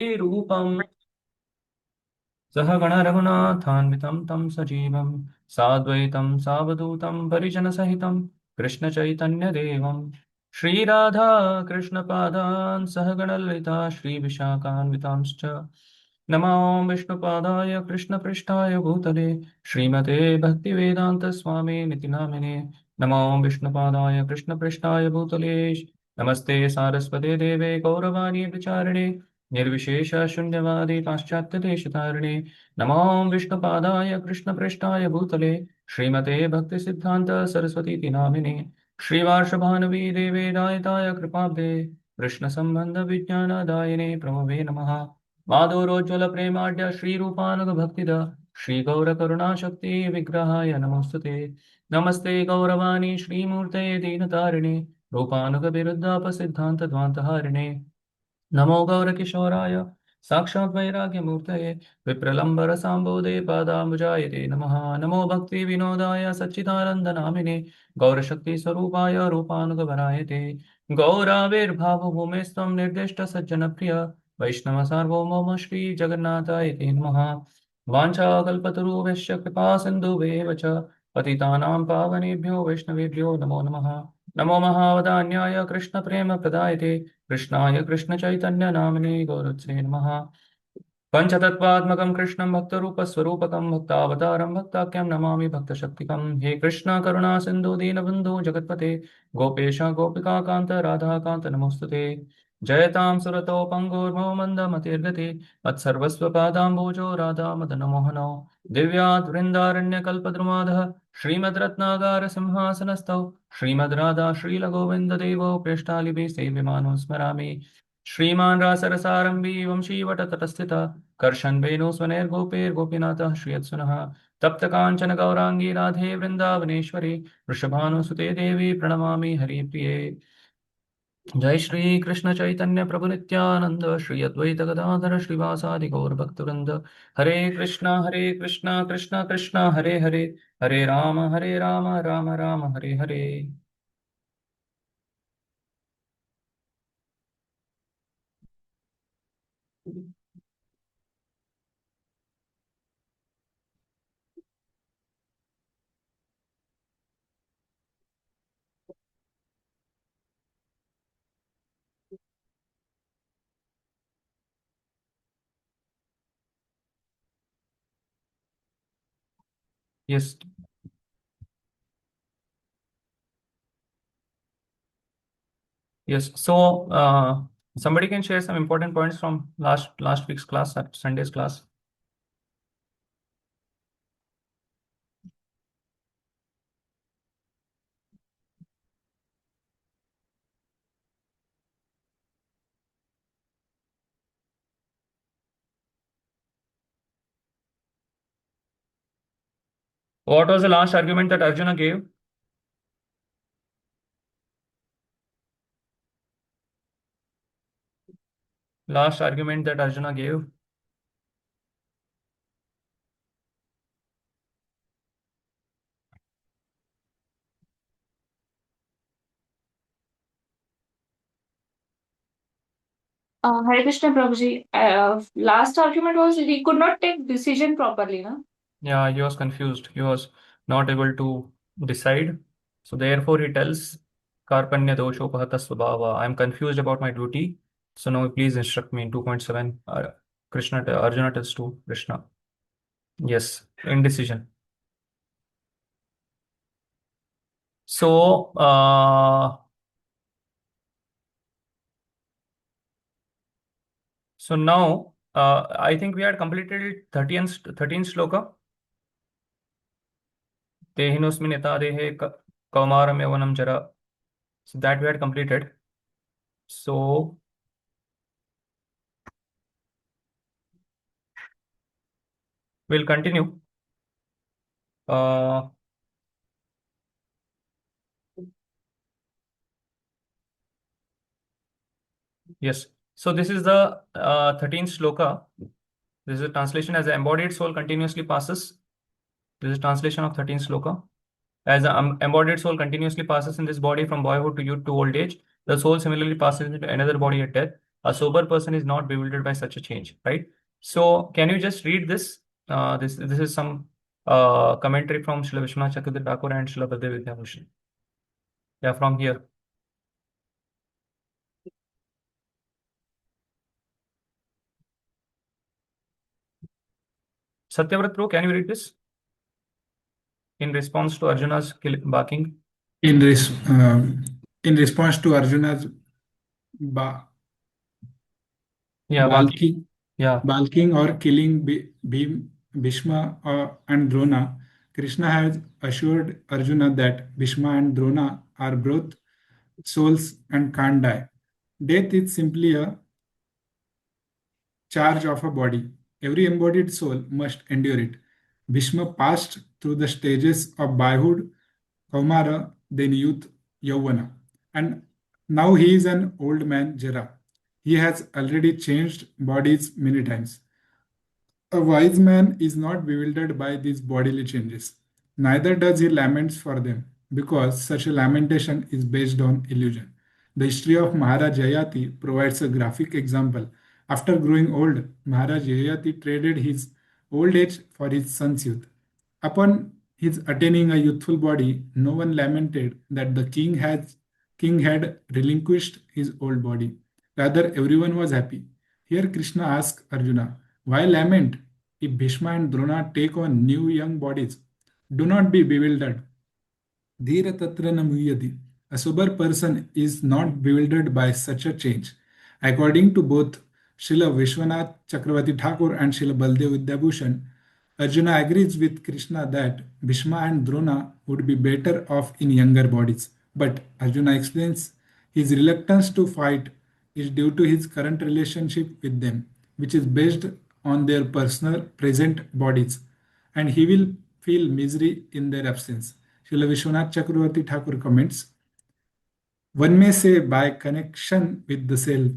रूपम् सह गण रघुनाथान्वितं तं सजीवं साद्वैतं सावधूतं परिजनसहितं कृष्णचैतन्यदेवं श्रीराधा कृष्णपादान् सह गणललिता श्रीविशाखान्वितांश्च नमो विष्णुपादाय कृष्णपृष्ठाय भूतले श्रीमते भक्तिवेदांत स्वामी निति नामिने नमो विष्णुपादाय कृष्णपृष्ठाय भूतले नमस्ते सारस्वते देवे गौरवाणी प्रचारिणे निर्विशेष शून्यवादी पाश्चात्य देशतारिणे नमो विष्णुपादाय कृष्णपृष्ठाय भूतले श्रीमते भक्ति सिद्धांत सरस्वती नामिने श्रीवार्षभानुवी देवे दायिताय कृपाब्धे कृष्ण संबंध विज्ञानदायिने प्रभवे नमः माधुरोज्ज्वल प्रेमाढ्य श्रीरूपानुग भक्तिद श्री गौर करुणा शक्ति विग्रहाय नमोस्तुते नमस्ते गौरवाणी श्रीमूर्ते दीनतारिणे रूपानुग विरुद्धाप सिद्धांत ध्वांतहारिणे नमो गौरकिशोराय साक्षात् वैराग्यमूर्तये विप्रलम्बरसाम्बोधे पादाम्बुजायते नमः नमो भक्तिविनोदाय सच्चिदानन्दनामिने गौरशक्तिस्वरूपाय रूपानुगवरायते गौराविर्भावभूमेस्त्वं निर्दिष्टसज्जनप्रिय वैष्णवसार्वभौम श्रीजगन्नाथाय ते नमः वाञ्छाकल्पतरुभ्यश्च कृपासिन्धुभ्येव च पतितानां पावनेभ्यो वैष्णवेभ्यो नमो नमः नमो महावदान्याय कृष्णप्रेमप्रदायते कृष्णाय कृष्णचैतन्यनामिने गौरत्से नमः पञ्चतत्त्वात्मकं कृष्णं भक्तरूपस्वरूपकं भक्तावतारं भक्ताख्यं नमामि भक्तशक्तिकं हे कृष्ण करुणा सिन्धु दीनबन्धु जगत्पते गोपेश गोपिकान्त राधाकान्त नमोऽस्तुते जयतां सुरतो पङ्गुर्मो मन्दमतिर्गते मत्सर्वस्वपादाम्बोजो राधा मदनमोहनो दिव्यात् वृन्दारण्यकल्पद्रुमादः श्रीमद्रत्नागार सिंहासनस्थौ श्रीमद् राधा श्रीलगोविन्ददेवो प्रेष्ठालिभिः सेव्यमानो स्मरामि श्रीमान् रासरसारम्भी वंशीवटतटस्थिता कर्षन् वेणुस्वनैर्गोपैर्गोपीनाथः श्रियत्सुनः तप्तकाञ्चन गौराङ्गी राधे वृन्दावनेश्वरी वृषभानुसुते देवी प्रणमामि हरिप्रिये जय श्री कृष्ण चैतन्य प्रभु नित्यानंद श्री अद्वैत गदाधर श्रीवासादि गौर भक्तवृंद हरे Krishna Krishna Krishna Hare Hare Hare Ram Ram Ram Hare Hare Yes, yes. So, somebody can share some important points from last week's class, Sunday's class. What was the last argument that Arjuna gave? Last argument that Arjuna gave. Hare Krishna Prabhuji, last argument was he could not take decision properly, no? Yeah, he was confused. He was not able to decide. So therefore, he tells Karpanya doshopahata swabhava. I am confused about my duty. So now please instruct me in 2.7. Arjuna tells to Krishna. Yes, indecision. So, so now I think we had completed 13th shloka. Tehinosmin etadehe kaumaram yavanam jara. So that we had completed. So we'll continue. Uh, yes. So this is the 13th shloka. This is a translation as the embodied soul continuously passes. This is translation of 13th shloka. As the embodied soul continuously passes in this body from boyhood to youth to old age, the soul similarly passes into another body at death. A sober person is not bewildered by such a change, right? So can you just read this? This is some commentary from Srila Vishwanath Chakravarti Thakur and Srila Bhaktivedanta Rajavidyalaya. Yeah, from here. Satyavrat Pro, can you read this? In response to Arjuna's barking. In response to Arjuna's ba Yeah, balking, yeah. balking or killing Bhishma and Drona, Krishna has assured Arjuna that Bhishma and Drona are both souls and can't die. Death is simply a charge of a body. Every embodied soul must endure it. Bhishma passed through the stages of boyhood, Kaumara, then youth, Yauvana. And now he is an old man, Jara. He has already changed bodies many times. A wise man is not bewildered by these bodily changes. Neither does he lament for them, because such a lamentation is based on illusion. The history of Maharaj Yayati provides a graphic example. After growing old, Maharaj Yayati traded his old age for his son's youth. Upon his attaining a youthful body, no one lamented that the king had relinquished his old body. Rather, everyone was happy. Here Krishna asks Arjuna, why lament if Bhishma and Drona take on new young bodies? Do not be bewildered. Dhira tatra na muhyati. A sober person is not bewildered by such a change. According to both Srila Vishwanath Chakravarti Thakur and Srila Baldev Vidyabhushan, Arjuna agrees with Krishna that Bhishma and Drona would be better off in younger bodies. But Arjuna explains his reluctance to fight is due to his current relationship with them, which is based on their personal present bodies, and he will feel misery in their absence. Srila Vishwanath Chakravarti Thakur comments, one may say by connection with the self,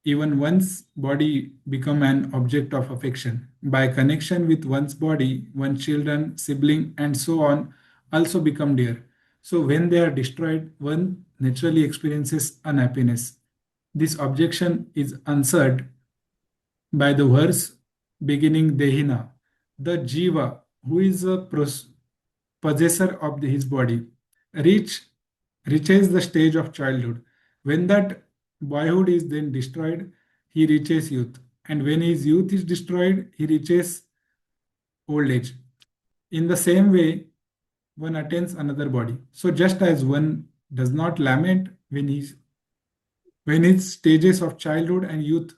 even one's body become an object of affection. By connection with one's body, one's children, sibling, and so on also become dear. So when they are destroyed, one naturally experiences unhappiness. This objection is answered by the verse beginning Dehina. The Jiva, who is a possessor of his body, reaches the stage of childhood. When that boyhood is then destroyed, he reaches youth. And when his youth is destroyed, he reaches old age. In the same way, one attains another body. So just as one does not lament when his stages of childhood and youth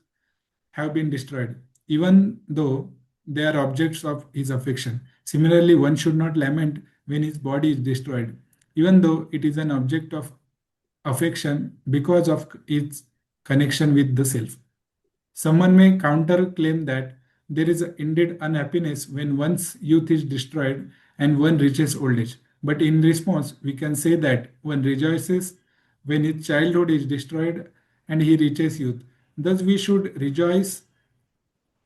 have been destroyed, even though they are objects of his affection. Similarly, one should not lament when his body is destroyed, even though it is an object of affection because of its connection with the self. Someone may counter-claim that there is indeed unhappiness when one's youth is destroyed and one reaches old age. But in response, we can say that one rejoices when his childhood is destroyed and he reaches youth. Thus, we should rejoice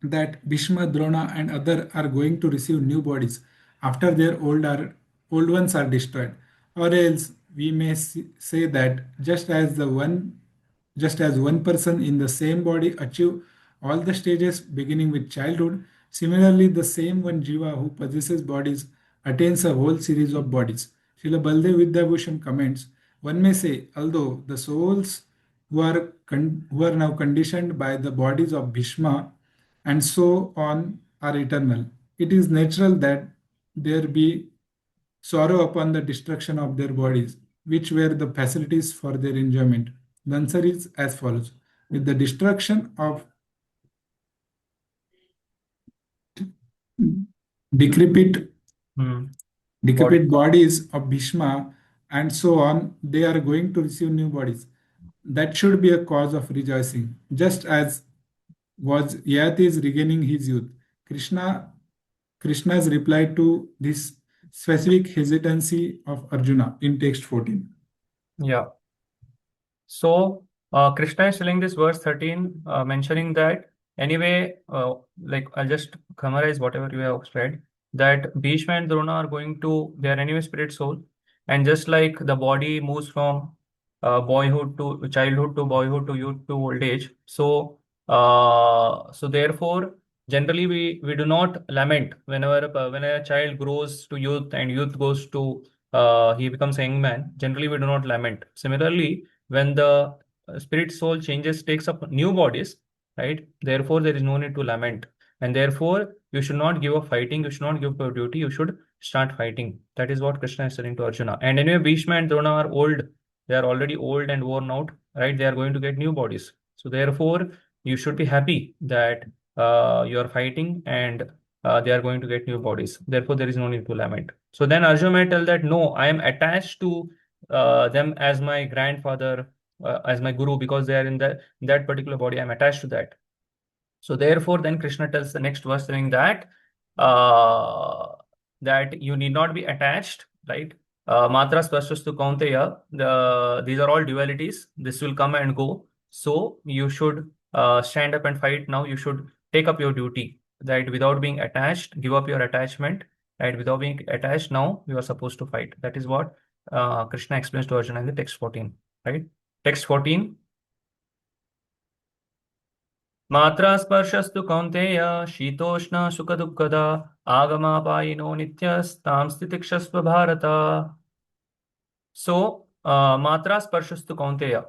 that Bhishma, Drona, and other are going to receive new bodies after their old ones are destroyed. Or else we may say that just as one person in the same body achieve all the stages beginning with childhood, similarly the same one jiva who possesses bodies attains a whole series of bodies. Srila Baldev Vidyabhushan comments, one may say, although the souls who are now conditioned by the bodies of Bhishma and so on are eternal, it is natural that there be sorrow upon the destruction of their bodies, which were the facilities for their enjoyment. The answer is as follows. With the destruction of decrepit bodies of Bhishma and so on, they are going to receive new bodies. That should be a cause of rejoicing, just as was Yati's regaining his youth. Krishna's reply to this specific hesitancy of Arjuna in text 14. Yeah. So Krishna is telling this verse 13, mentioning that anyway, like I'll just summarize whatever you have read, that Bhishma and Drona are going to, they are anyway spirit soul. And just like the body moves from boyhood to childhood to boyhood to youth to old age. So therefore, generally we do not lament whenever when a child grows to youth and youth goes to he becomes a young man. Generally, we do not lament. Similarly, when the spirit soul changes, takes up new bodies, right? Therefore, there is no need to lament, and therefore you should not give up fighting. You should not give up your duty. You should start fighting. That is what Krishna is telling to Arjuna. And anyway, Bhishma and Drona are old. They are already old and worn out, right? They are going to get new bodies. So therefore, you should be happy that you are fighting and they are going to get new bodies. Therefore, there is no need to lament. So then Arjuna may tell that, no, I am attached to them as my grandfather, as my guru, because they are in that particular body. I am attached to that. So therefore, then Krishna tells the next verse saying that that you need not be attached, right? Matra spashastu kaunteya. These are all dualities. This will come and go. So you should stand up and fight now. You should take up your duty, right? Without being attached, give up your attachment, right? Without being attached, now you are supposed to fight. That is what Krishna explains to Arjuna in the text 14, right? Text 14. मात्रा स्पर्शस्तु कौन्तेय शीतोष्ण सुखदुःखदा आगमापायिनो नित्यस्तां स्थितिक्षस्व Bharat. So matra sparshastu kaunteya.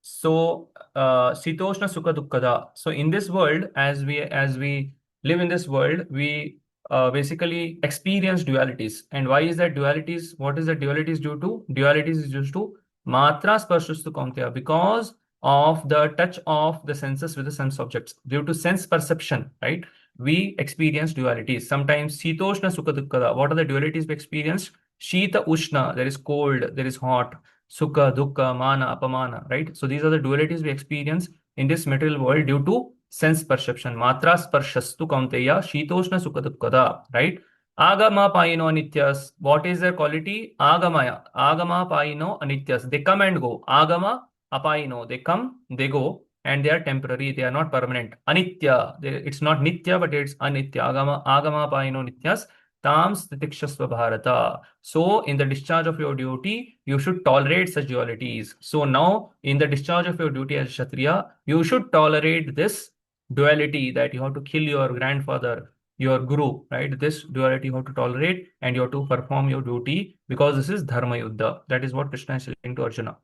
So sitoshna sukha dukkada. So in this world, as we live in this world, we basically experience dualities. And why is that dualities? What is the dualities due to? Dualities is due to matra sparshastu kaunteya, because of the touch of the senses with the sense objects. Due to sense perception, right? We experience dualities. Sometimes sitoshna sukha dukkada. What are the dualities we experience? Shita Ushna, there is cold, there is hot, Sukha, Dukkha, Mana, Apamana, right? So these are the dualities we experience in this material world due to sense perception. Matra Sparshastu Kaunteya, Shitoshna Sukha Dukkada, right? Agama Paino Anityas. What is their quality? Agamaya. Agama Paino Anityas. They come and go. Agama Apaino. They come, they go, and they are temporary. They are not permanent. Anitya. It's not Nitya, but it's Anitya. Agama Paino Nityas. Tam stitikshasva bharata. So, in the discharge of your duty, you should tolerate such dualities. So, now, in the discharge of your duty as Kshatriya, you should tolerate this duality that you have to kill your grandfather, your guru, right? This duality you have to tolerate and you have to perform your duty because this is Dharma Yuddha. That is what Krishna is saying to Arjuna.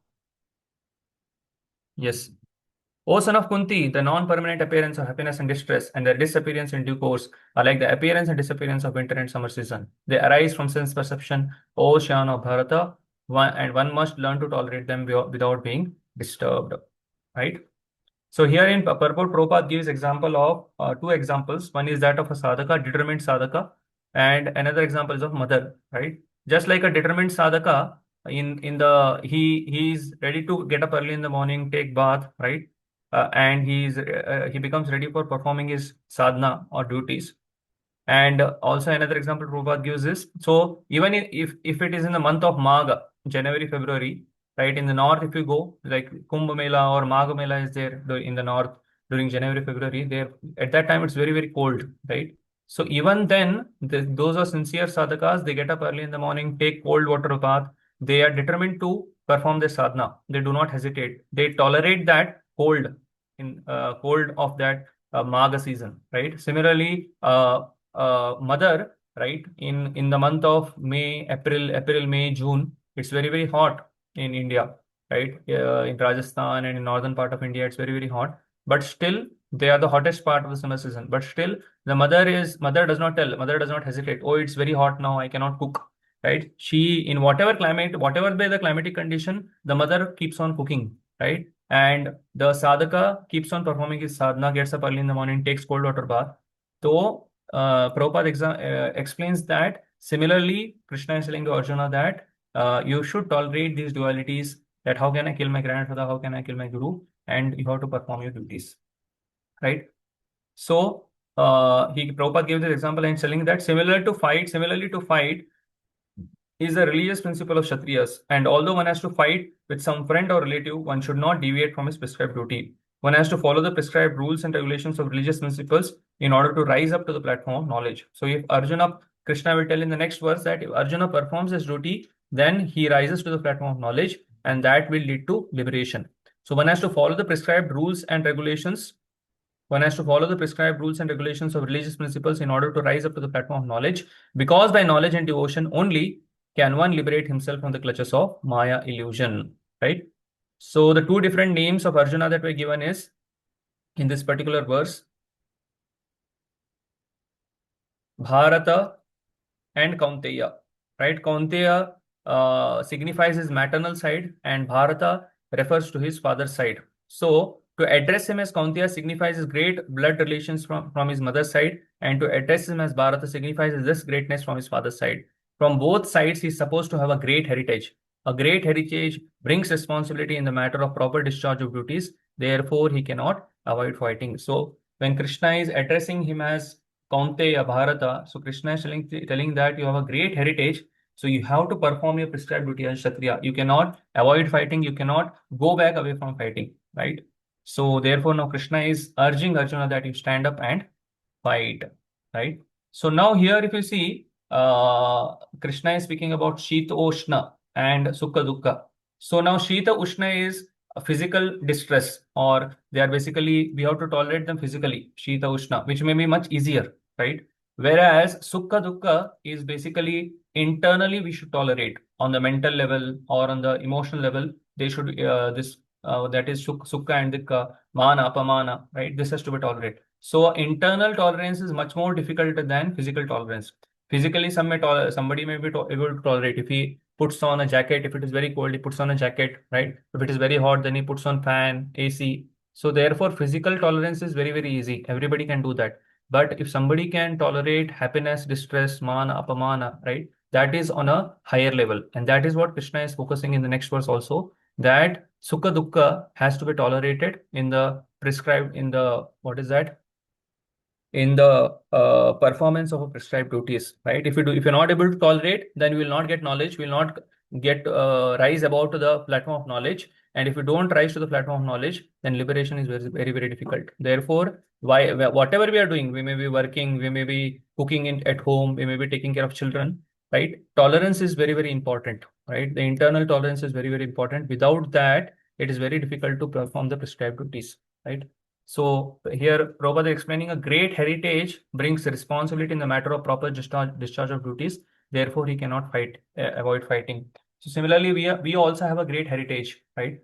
Yes. O son of Kunti, the non-permanent appearance of happiness and distress and their disappearance in due course are like the appearance and disappearance of winter and summer season. They arise from sense perception, O Shan of Bharata, and one must learn to tolerate them without being disturbed. Right? So here in purport, Prabhupada gives example of two examples. One is that of a sadhaka, determined sadhaka, and another example is of mother. Right? Just like a determined sadhaka, he is ready to get up early in the morning, take bath, right? And he becomes ready for performing his sadhana or duties. And also another example Prabhupada gives is, so even if it is in the month of Magha, January, February, right, in the north, if you go, like Kumbh Mela or Magha Mela is there in the north during January, February, there at that time it's very, very cold, right? So even then, those are sincere sadhakas, they get up early in the morning, take cold water bath, they are determined to perform their sadhana. They do not hesitate. They tolerate that cold cold of that Magha season, right? Similarly, mother, right, in the month of April, May, June, it's very, very hot in India, right? In Rajasthan and in northern part of India, it's very, very hot. But still, they are the hottest part of the summer season. But still, the mother does not hesitate. Oh, it's very hot now, I cannot cook. Right? She, in whatever climate, whatever be the climatic condition, the mother keeps on cooking, right? And the sadhaka keeps on performing his sadhana, gets up early in the morning, takes cold water bath. So, Prabhupada explains that similarly, Krishna is telling to Arjuna that you should tolerate these dualities, that how can I kill my grandfather, how can I kill my guru, and you have to perform your duties, right? So, Prabhupada gives this example and telling that similarly to fight is the religious principle of Kshatriyas, and although one has to fight with some friend or relative, one should not deviate from his prescribed duty. One has to follow the prescribed rules and regulations of religious principles in order to rise up to the platform of knowledge. So if Arjuna, Krishna will tell in the next verse that if Arjuna performs his duty, then he rises to the platform of knowledge. and that will lead to liberation. So one has to follow the prescribed rules and regulations. One has to follow the prescribed rules and regulations of religious principles in order to rise up to the platform of knowledge, because by knowledge and devotion only can one liberate himself from the clutches of Maya illusion, right? So the two different names of Arjuna that were given is, in this particular verse, Bharata and Kaunteya, right? Kaunteya signifies his maternal side and Bharata refers to his father's side. So to address him as Kaunteya signifies his great blood relations from his mother's side, and to address him as Bharata signifies his greatness from his father's side. From both sides, he is supposed to have a great heritage. A great heritage brings responsibility in the matter of proper discharge of duties. Therefore, he cannot avoid fighting. So when Krishna is addressing him as Kaunteya, Bharata, so Krishna is telling that you have a great heritage, so you have to perform your prescribed duty as Kshatriya. You cannot avoid fighting, you cannot go back away from fighting, right? So therefore now Krishna is urging Arjuna that you stand up and fight, right? So now here if you see, Krishna is speaking about Shita Oshna and Sukha Dukkha. So now Shita Ushna is a physical distress, or they are basically, we have to tolerate them physically, Shita Ushna, which may be much easier, right? Whereas Sukha Dukkha is basically internally we should tolerate on the mental level or on the emotional level. They should, that is Sukha and Dukkha, Mana, Apamana, right? This has to be tolerated. So internal tolerance is much more difficult than physical tolerance. Physically, somebody may be able to tolerate. If he puts on a jacket, if it is very cold, he puts on a jacket, right? If it is very hot, then he puts on fan, AC. So therefore, physical tolerance is very, very easy. Everybody can do that. But if somebody can tolerate happiness, distress, mana, apamana, right? That is on a higher level. And that is what Krishna is focusing in the next verse also, that Sukha Dukkha has to be tolerated in the prescribed, in the, what is that? In the performance of a prescribed duties, right? If you're not able to tolerate, then you will not get knowledge, will not get rise about to the platform of knowledge. And if you don't rise to the platform of knowledge, then liberation is very, very, very difficult. Therefore, whatever we are doing, we may be working, we may be cooking at home, we may be taking care of children, right? Tolerance is very, very important, right? The internal tolerance is very, very important. Without that, it is very difficult to perform the prescribed duties, right? So here Prabhupada is explaining a great heritage brings responsibility in the matter of proper discharge of duties. Therefore, he cannot avoid fighting. So similarly, we also have a great heritage, right?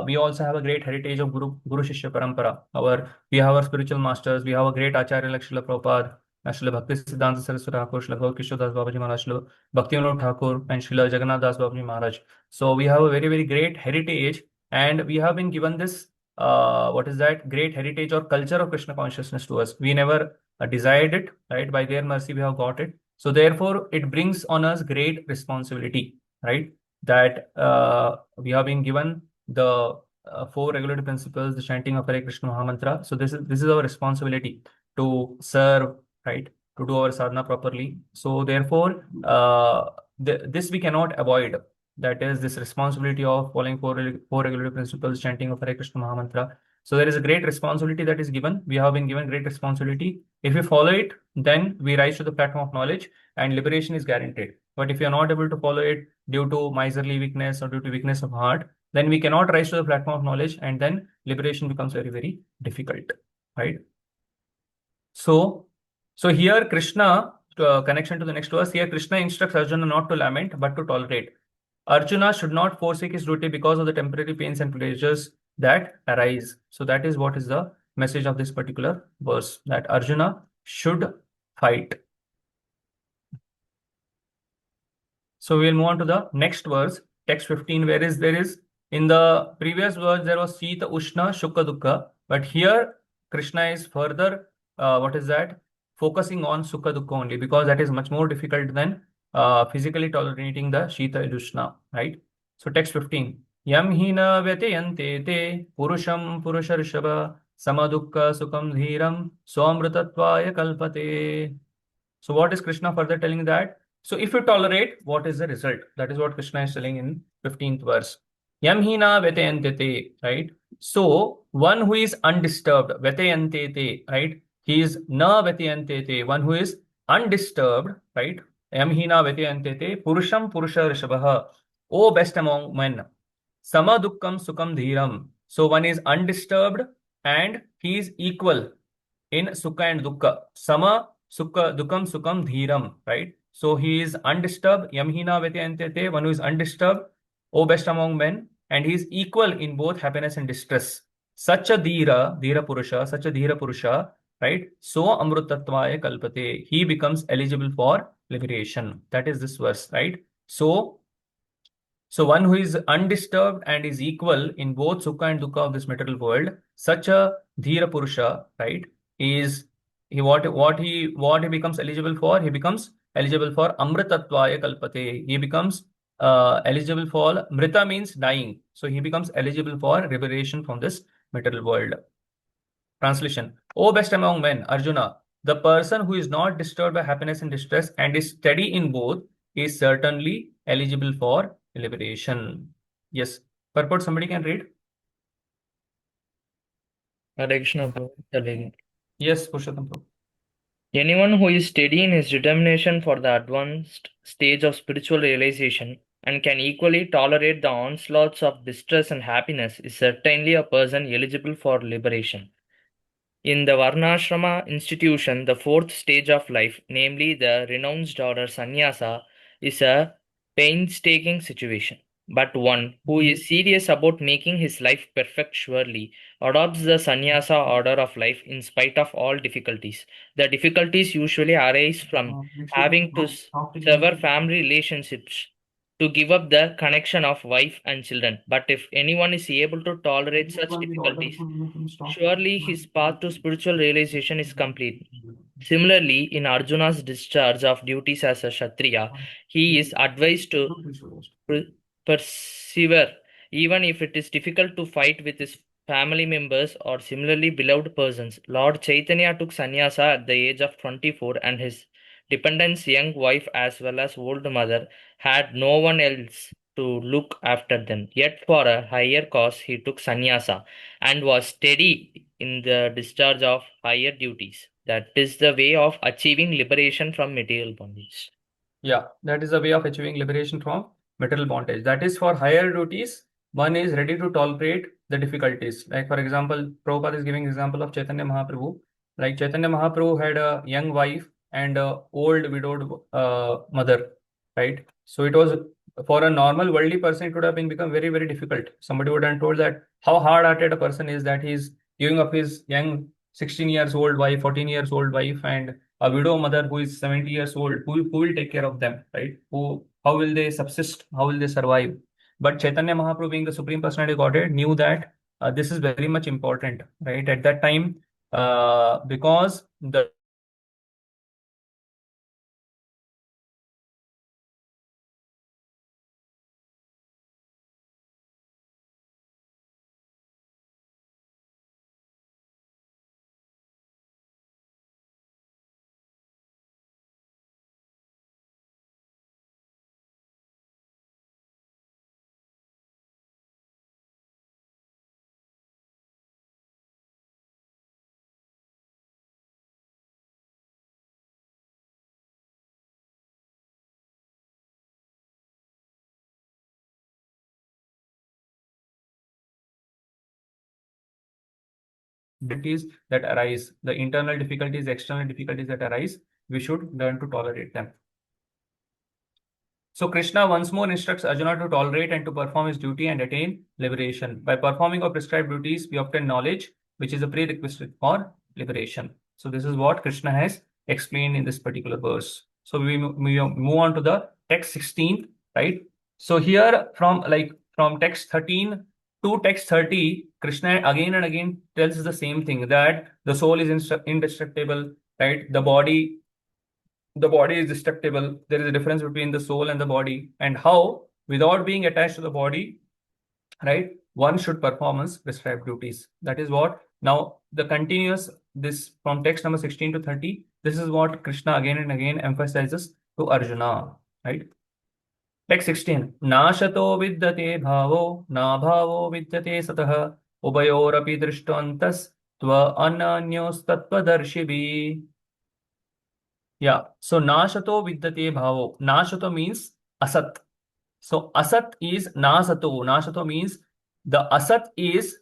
We also have a great heritage of Guru Shishya Parampara. We have our spiritual masters. We have a great Acharya like Srila Prabhupada, Srila Bhaktivedanta Saraswati Thakur, Srila Gaur Das Babaji Maharaj, Srila Bhaktivedanta Thakur, and Srila Jagannath Das Babaji Maharaj. So we have a very, very great heritage, and we have been given this what is that great heritage or culture of Krishna consciousness to us. We never desired it, right? By their mercy, we have got it. So therefore, it brings on us great responsibility, right? That we have been given the four regulative principles, the chanting of Hare Krishna Mahamantra. So this is our responsibility to serve, right? To do our sadhana properly. So therefore, this we cannot avoid. That is this responsibility of following four regulative principles, chanting of Hare Krishna Mahamantra. So there is a great responsibility that is given. We have been given great responsibility. If we follow it, then we rise to the platform of knowledge and liberation is guaranteed. But if you are not able to follow it due to miserly weakness or due to weakness of heart, then we cannot rise to the platform of knowledge, and then liberation becomes very, very difficult, right? So here Krishna, connection to the next verse, here Krishna instructs Arjuna not to lament, but to tolerate. Arjuna should not forsake his duty because of the temporary pains and pleasures that arise. So that is what is the message of this particular verse, that Arjuna should fight. So we will move on to the next verse, text 15, where there is in the previous verse there was Sita Ushna Shukha Dukkha, but here Krishna is further focusing on Sukha Dukkha only, because that is much more difficult than physically tolerating the Shita Ushna, right? So text 15. Yam hina vyatayante te purusham purusharshava samadukka sukham dhiram swamritatvaya kalpate. So what is Krishna further telling that? So if you tolerate, what is the result? That is what Krishna is telling in 15th verse. Yam hina vyatayante, right? So one who is undisturbed, vyatayante, right? He is na vyatayante, one who is undisturbed, right? Yam hina vyatayante purusham purusha rishabha, O best among men. Sama dukkam sukham dhiram. So one is undisturbed and he is equal in sukha and dukkha. Sama sukha dukkam sukham dhiram, right? So he is undisturbed, yamhina vyatyantate, one who is undisturbed, O best among men, and he is equal in both happiness and distress. Such a dhira purusha, such a dhira purusha, right? So amrutatvaya kalpate, he becomes eligible for liberation. That is this verse, right? So one who is undisturbed and is equal in both sukha and dukkha of this material world, such a dhira purusha, right, is what he becomes eligible for? He becomes eligible for amritatvaya kalpate. He becomes eligible for mrita means dying. So he becomes eligible for liberation from this material world. Translation: O best among men, Arjuna, the person who is not disturbed by happiness and distress and is steady in both is certainly eligible for liberation. Yes. Purport, somebody can read? Hare Krishna, Prabhu. Yes, Purushottam Prabhu. Anyone who is steady in his determination for the advanced stage of spiritual realization and can equally tolerate the onslaughts of distress and happiness is certainly a person eligible for liberation. In the Varnashrama institution, the fourth stage of life, namely the renounced order sannyasa, is a painstaking situation. But one who is serious about making his life perfect surely adopts the sannyasa order of life in spite of all difficulties. The difficulties usually arise from having to sever family relationships, to give up the connection of wife and children. But if anyone is able to tolerate such difficulties, surely his path to spiritual realization is complete. Similarly, in Arjuna's discharge of duties as a Kshatriya, he is advised to persevere, even if it is difficult to fight with his family members or similarly beloved persons. Lord Chaitanya took sannyasa at the age of 24, and his dependent's young wife as well as old mother had no one else to look after them. Yet for a higher cause he took sannyasa and was steady in the discharge of higher duties. That is the way of achieving liberation from material bondage. Yeah, that is a way of achieving liberation from material bondage. That is for higher duties. One is ready to tolerate the difficulties. Like for example, Prabhupada is giving example of Chaitanya Mahaprabhu. Like Chaitanya Mahaprabhu had a young wife and a old widowed mother, right? So it was for a normal worldly person, it would have been become very, very difficult. Somebody would have told that how hard-hearted a person is that he's giving up his young 16 years old wife, 14 years old wife, and a widow mother who is 70 years old, who will take care of them, right? How will they subsist? How will they survive? But Chaitanya Mahaprabhu, being the Supreme Personality of Godhead, knew that this is very much important, right? At that time, because the difficulties that arise, the internal difficulties, external difficulties that arise, we should learn to tolerate them. So Krishna once more instructs Arjuna to tolerate and to perform his duty and attain liberation. By performing our prescribed duties, we obtain knowledge, which is a prerequisite for liberation. So this is what Krishna has explained in this particular verse. So we move on to the text 16, right? So here from text 13 to text 30, Krishna again and again tells the same thing, that the soul is indestructible, right? The body is destructible. There is a difference between the soul and the body, and how, without being attached to the body, right, one should perform his prescribed duties. That is what now the continuous, this from text number 16 to 30, this is what Krishna again and again emphasizes to Arjuna, right? Text 16. Nashato vidyate bhavo, na bhavo vidyate satah, ubayorapi drishtantas, tva ananyos tattvadarshibhi. Yeah. So nashato vidyate bhavo. Nashato means asat. So asat is nasato. Nasato means the asat is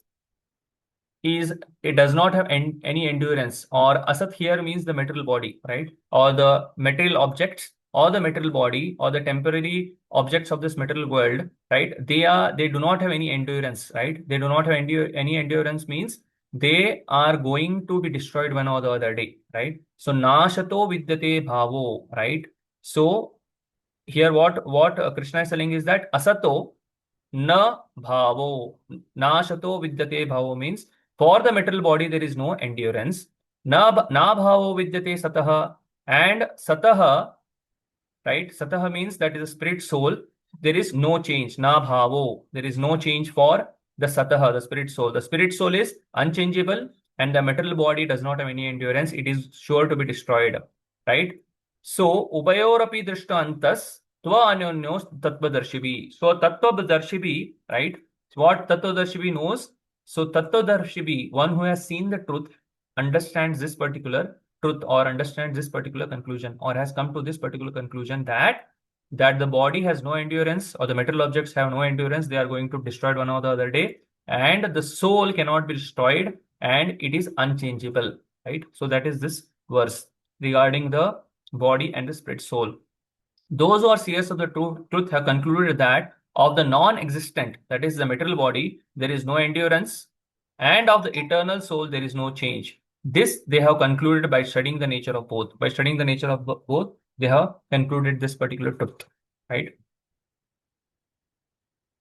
it does not have any endurance, or asat here means the material body, right? Or the material objects, or the material body, or the temporary objects of this material world, right? They do not have any endurance, right? They do not have any endurance means they are going to be destroyed one or the other day, right? So nashato vidyate bhavo, right? So here what Krishna is telling is that asato na bhavo, nashato vidyate bhavo means for the material body there is no endurance. Na bhavo vidyate satah, and satah, right? Satah means that is a spirit soul. There is no change. Na bhavo, there is no change for the satah, the spirit soul. The spirit soul is unchangeable, and the material body does not have any endurance. It is sure to be destroyed, right? So upayorapi drishtantas tva anyonyos tattvadarshibhi. So tattvadarshibhi, right? What tattvadarshibhi knows? So tattvadarshibhi, one who has seen the truth, understands this particular truth, or understands this particular conclusion, or has come to this particular conclusion that the body has no endurance, or the material objects have no endurance. They are going to destroy one or the other day, and the soul cannot be destroyed, and it is unchangeable, right? So that is this verse regarding the body and the spirit soul. Those who are serious of the truth have concluded that of the non-existent, that is the material body, there is no endurance, and of the eternal soul, there is no change. This they have concluded by studying the nature of both. By studying the nature of both, they have concluded this particular truth, right?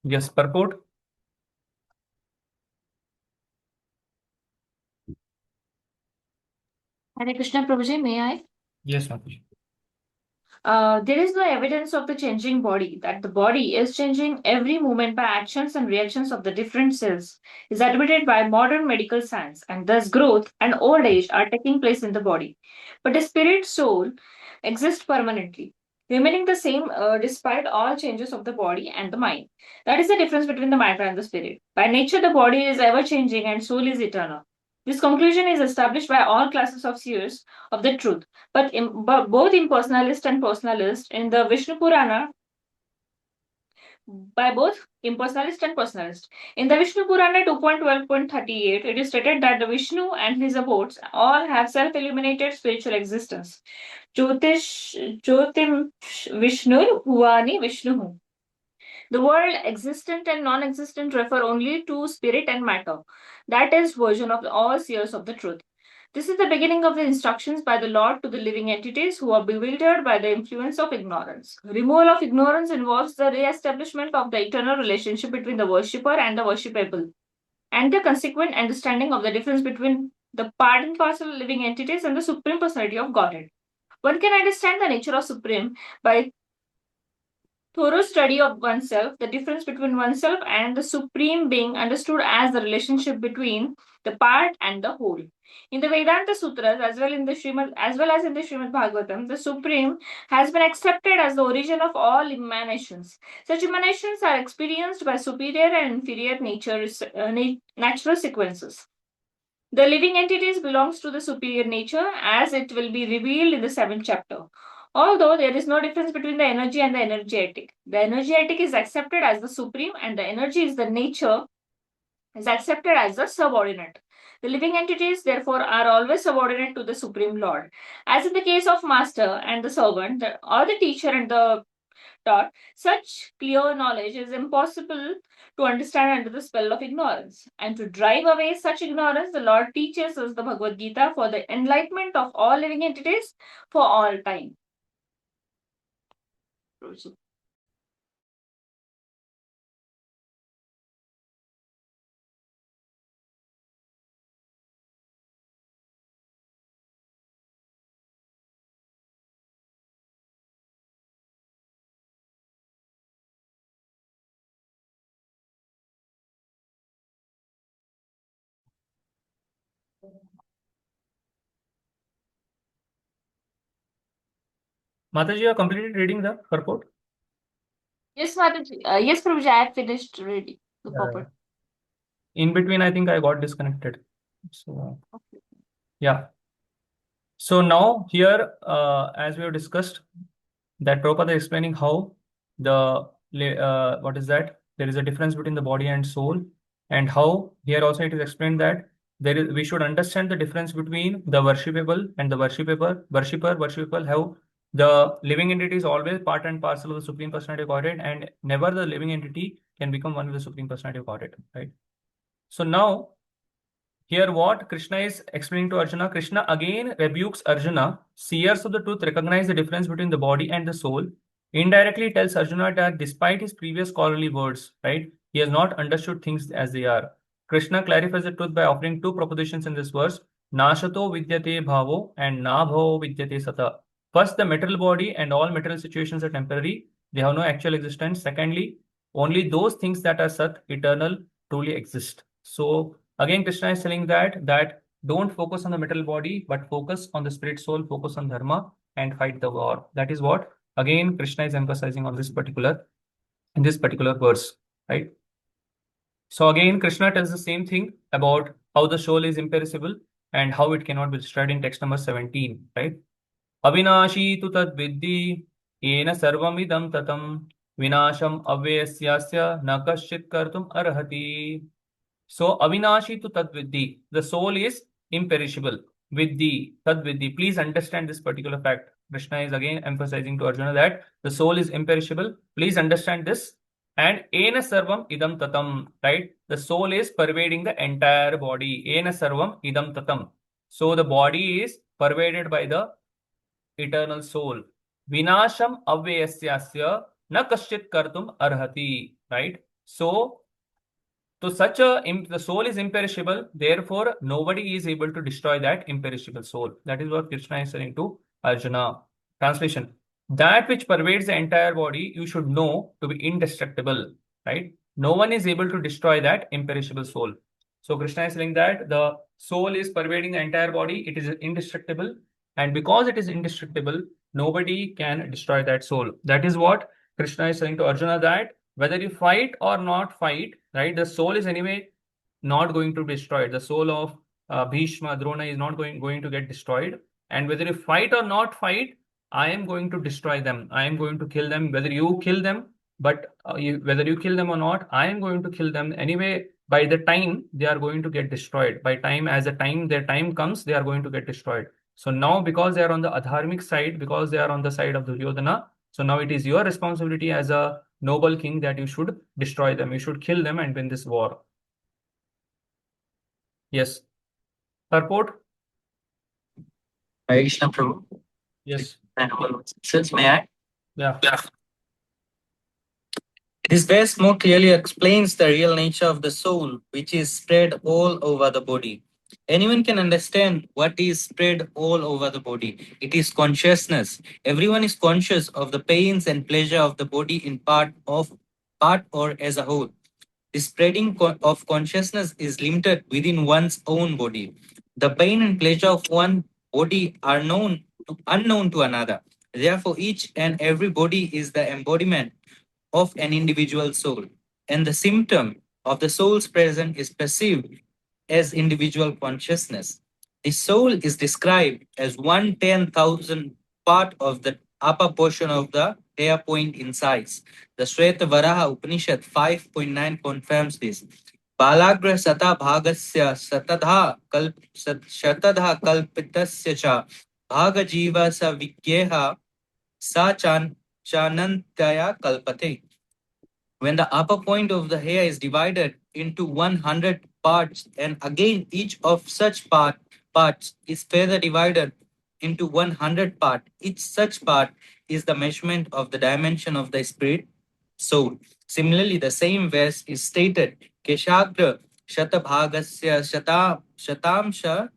Yes, purport. Hare Krishna Prabhuji, may I? Yes, Mataji. There is no evidence of the changing body, that the body is changing every moment by actions and reactions of the different cells, is admitted by modern medical science, and thus growth and old age are taking place in the body. But the spirit soul exists permanently, remaining the same despite all changes of the body and the mind. That is the difference between the matter and the spirit. By nature, the body is ever changing and soul is eternal. This conclusion is established by all classes of seers of the truth, but both impersonalist and personalist in the Vishnu Purana, by both impersonalist and personalist. In the Vishnu Purana 2.12.38, it is stated that the Vishnu and his abodes all have self-illuminated spiritual existence. Jyotim Vishnu Bhuvani Vishnu. The world existent and non-existent refer only to spirit and matter. That is version of all seers of the truth. This is the beginning of the instructions by the Lord to the living entities who are bewildered by the influence of ignorance. Removal of ignorance involves the re-establishment of the eternal relationship between the worshipper and the worshipable, and the consequent understanding of the difference between the part and parcel living entities and the Supreme Personality of Godhead. One can understand the nature of Supreme by thorough study of oneself, the difference between oneself and the Supreme being understood as the relationship between the part and the whole. In the Vedanta Sutras, as well as in the Srimad Bhagavatam, the Supreme has been accepted as the origin of all emanations. Such emanations are experienced by superior and inferior natural sequences. The living entities belongs to the superior nature, as it will be revealed in the 7th chapter. Although there is no difference between the energy and the energetic. The energetic is accepted as the supreme, and the energy is the nature is accepted as the subordinate. The living entities, therefore, are always subordinate to the Supreme Lord. As in the case of master and the servant, or the teacher and the taught, such clear knowledge is impossible to understand under the spell of ignorance. And to drive away such ignorance, the Lord teaches us the Bhagavad Gita for the enlightenment of all living entities for all time. Mataji, you have completed reading the purport? Yes, Mataji. Yes, Prabhuji, I have finished reading the purport. In between, I think I got disconnected. So, yeah. So now here, as we have discussed, that Prabhupada is explaining how the what is that? There is a difference between the body and soul, and how here also it is explained that we should understand the difference between the worshipable and the worshipper. How the living entity is always part and parcel of the Supreme Personality of Godhead, and never the living entity can become one with the Supreme Personality of Godhead, right? So now, here what Krishna is explaining to Arjuna, Krishna again rebukes Arjuna. Seers of the truth recognize the difference between the body and the soul. Indirectly tells Arjuna that despite his previous scholarly words, right, he has not understood things as they are. Krishna clarifies the truth by offering two propositions in this verse: Nashato vidyate bhavo and na bhavo vidyate sata. First, the material body and all material situations are temporary. They have no actual existence. Secondly, only those things that are sat, eternal, truly exist. So again, Krishna is telling that don't focus on the material body, but focus on the spirit soul, focus on dharma, and fight the war. That is what again Krishna is emphasizing on in this particular verse, right? So again, Krishna tells the same thing about how the soul is imperishable and how it cannot be destroyed in text number 17, right? Avinashi tu tad viddhi yena sarvam idam tatam vinasham avyasya na kaschit kartum arhati. So Avinashi to Tadvidhi, the soul is imperishable. Vidhi, Tadvidhi. Please understand this particular fact. Krishna is again emphasizing to Arjuna that the soul is imperishable. Please understand this. And Ena Sarvam Idam Tatam, right? The soul is pervading the entire body. Ena Sarvam Idam Tatam. So the body is pervaded by the eternal soul. Vinasham Avyasyasya na kaschit kartum arhati, right? So the soul is imperishable, therefore nobody is able to destroy that imperishable soul. That is what Krishna is saying to Arjuna. Translation: that which pervades the entire body, you should know to be indestructible, right? No one is able to destroy that imperishable soul. So Krishna is saying that the soul is pervading the entire body, it is indestructible, and because it is indestructible, nobody can destroy that soul. That is what Krishna is saying to Arjuna, that whether you fight or not fight, right, the soul is anyway not going to be destroyed. The soul of Bhishma, Drona is not going to get destroyed. And whether you fight or not fight, I am going to destroy them. I am going to kill them. Whether you kill them, but whether you kill them or not, I am going to kill them anyway. By the time they are going to get destroyed, their time comes, they are going to get destroyed. So now, because they are on the adharmic side, because they are on the side of Duryodhana, so now it is your responsibility as a noble king that you should destroy them. You should kill them and win this war. Yes. Purport? Hare Krishna Prabhu. Yes. Since may I? Yeah. This verse more clearly explains the real nature of the soul, which is spread all over the body. Anyone can understand what is spread all over the body. It is consciousness. Everyone is conscious of the pains and pleasure of the body in part or as a whole. The spreading of consciousness is limited within one's own body. The pain and pleasure of one body are unknown to another. Therefore, each and every body is the embodiment of an individual soul, and the symptom of the soul's presence is perceived as individual consciousness. The soul is described as 1/10,000 part of the upper portion of the hair point in size. The Shweta Varaha Upanishad 5.9 confirms this. Balagra sata bhagasya shatadha kalpitasya cha bhaga jiva sa vigyeha sa chanantaya kalpate. When the upper point of the hair is divided into 100 parts, and again each of such parts is further divided into 100 parts, each such part is the measurement of the dimension of the spirit soul. Similarly, the same verse is stated, Keshagra shatabhagasya shatamsha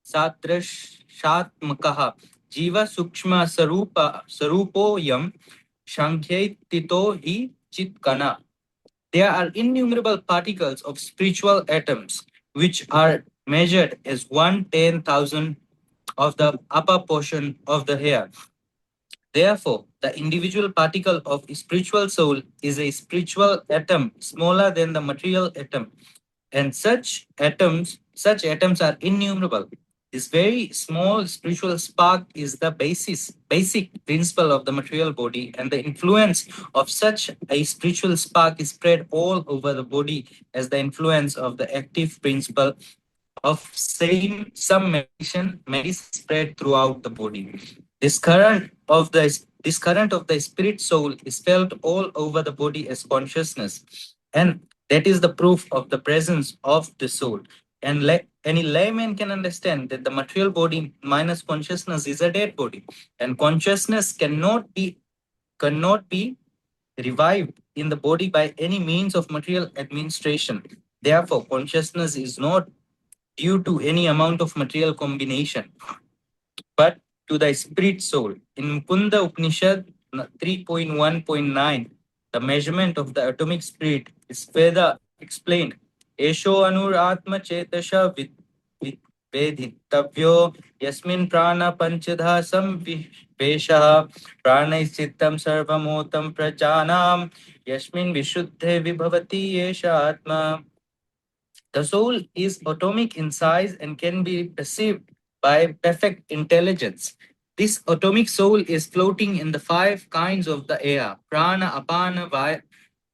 satrashatmakaha jiva sukshma sarupoyam shankhyatito hi chitkana. There are innumerable particles of spiritual atoms which are measured as 1/10,000 of the upper portion of the hair. Therefore, the individual particle of spiritual soul is a spiritual atom smaller than the material atom, and such atoms are innumerable. This very small spiritual spark is the basic principle of the material body, and the influence of such a spiritual spark is spread all over the body as the influence of the active principle of some medicine spread throughout the body. This current of the spirit soul is felt all over the body as consciousness, and that is the proof of the presence of the soul. And any layman can understand that the material body minus consciousness is a dead body, and consciousness cannot be revived in the body by any means of material administration. Therefore, consciousness is not due to any amount of material combination, but to the spirit soul. In Mukunda Upanishad 3.1.9, the measurement of the atomic spirit is further explained. Esho anur atma chetasha veditavyo yasmin prana panchadha samveshah pranai chittam sarvamotam prajanam yasmin vishuddhe vibhavati yesha atma. The soul is atomic in size and can be perceived by perfect intelligence. This atomic soul is floating in the five kinds of the air: prana, apana,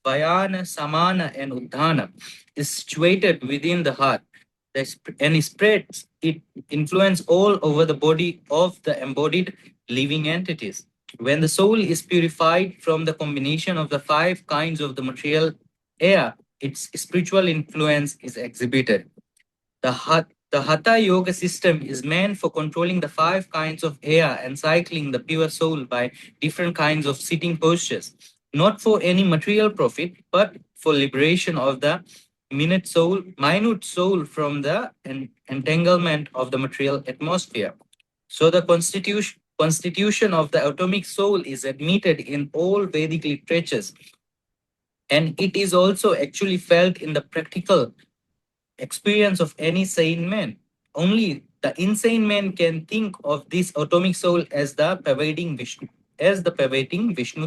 vayana, samana, and uddhana. Is situated within the heart and it spreads its influence all over the body of the embodied living entities. When the soul is purified from the combination of the five kinds of the material air, its spiritual influence is exhibited. The Hatha Yoga system is meant for controlling the five kinds of air and cycling the pure soul by different kinds of sitting postures, not for any material profit, but for liberation of the minute soul from the entanglement of the material atmosphere. So the constitution of the atomic soul is admitted in all Vedic literatures, and it is also actually felt in the practical experience of any sane man. Only the insane man can think of this atomic soul as the pervading Vishnu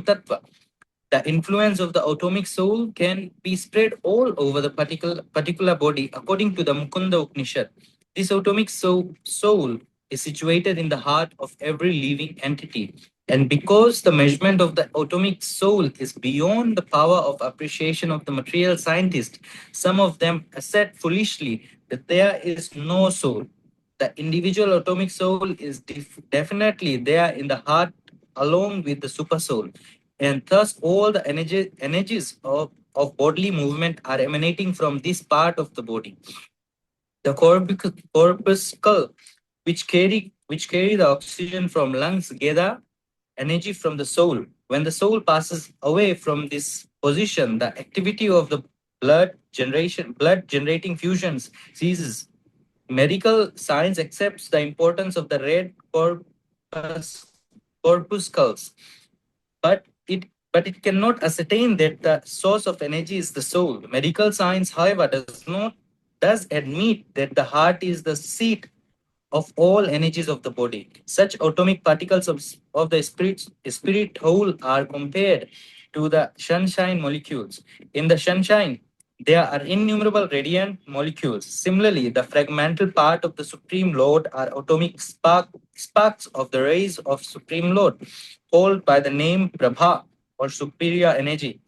Tattva. The influence of the atomic soul can be spread all over the particular body according to the Mukunda Upanishad. This atomic soul is situated in the heart of every living entity. And because the measurement of the atomic soul is beyond the power of appreciation of the material scientist, some of them assert foolishly that there is no soul. The individual atomic soul is definitely there in the heart along with the super soul. And thus all the energies of bodily movement are emanating from this part of the body. The corpuscle which carry the oxygen from lungs gather energy from the soul. When the soul passes away from this position, the activity of the blood generating fusions ceases. Medical science accepts the importance of the red corpuscles, but it cannot ascertain that the source of energy is the soul. Medical science, however, does admit that the heart is the seat of all energies of the body. Such atomic particles of the spirit whole are compared to the sunshine molecules. In the sunshine, there are innumerable radiant molecules. Similarly, the fragmental part of the Supreme Lord are atomic sparks of the rays of Supreme Lord, called by the name Prabha or superior energy.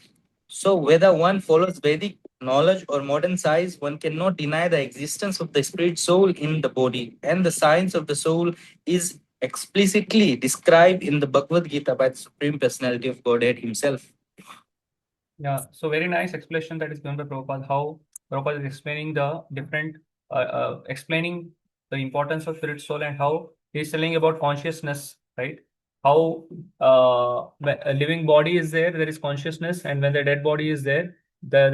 So whether one follows Vedic knowledge or modern science, one cannot deny the existence of the spirit soul in the body. And the science of the soul is explicitly described in the Bhagavad Gita by the Supreme Personality of Godhead himself. Yeah, so very nice explanation that is given by Prabhupada, how Prabhupada is explaining the different, explaining the importance of spirit soul and how he's telling about consciousness, right? How when a living body is there is consciousness, and when the dead body is there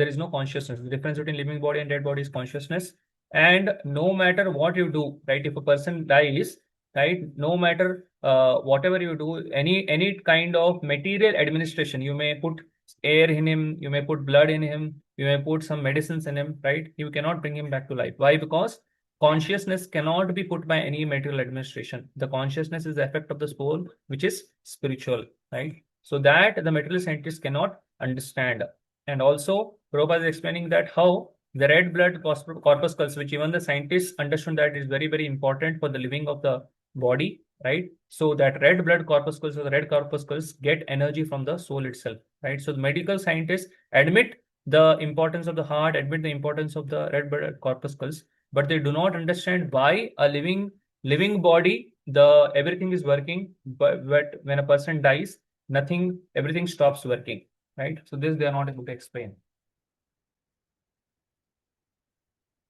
is no consciousness. The difference between living body and dead body is consciousness. And no matter what you do, right, if a person dies, right, no matter whatever you do, any kind of material administration, you may put air in him, you may put blood in him, you may put some medicines in him, right? You cannot bring him back to life. Why? Because consciousness cannot be put by any material administration. The consciousness is the effect of the soul, which is spiritual, right? So that the material scientists cannot understand. And also, Prabhupada is explaining that how the red blood corpuscles, which even the scientists understood that is very, very important for the living of the body, right? So that red blood corpuscles or the red corpuscles get energy from the soul itself, right? So the medical scientists admit the importance of the heart, admit the importance of the red blood corpuscles, but they do not understand why a living body, the everything is working, but when a person dies, everything stops working, right? So this they are not able to explain.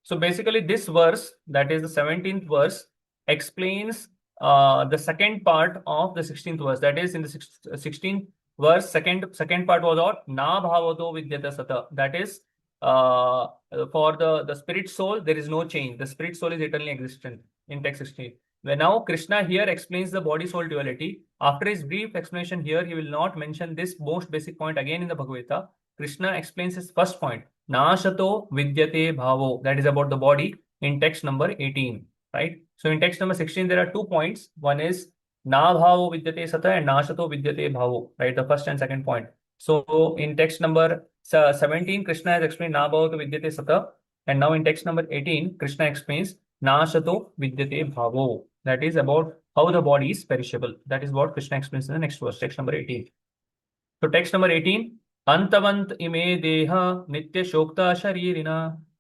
So basically this verse, that is the 17th verse, explains the second part of the 16th verse. That is in the 16th verse, second part was what? Na bhavato vidyata sata. That is for the spirit soul, there is no change. The spirit soul is eternally existent in text 16. When now Krishna here explains the body soul duality. After his brief explanation here, he will not mention this most basic point again in the Bhagavad Gita. Krishna explains his first point. Nashato vidyate bhavo. That is about the body in text number 18, right? So in text number 16, there are 2 points. One is na bhavo vidyate sata and nashato vidyate bhavo, right? The first and second point. So in text number 17, Krishna has explained na bhavo vidyate sata. And now in text number 18, Krishna explains nashato vidyate bhavo. That is about how the body is perishable. That is what Krishna explains in the next verse, text number 18. So text number 18. अंतवंत इमे देह नित्य शोक्ता शरीरिना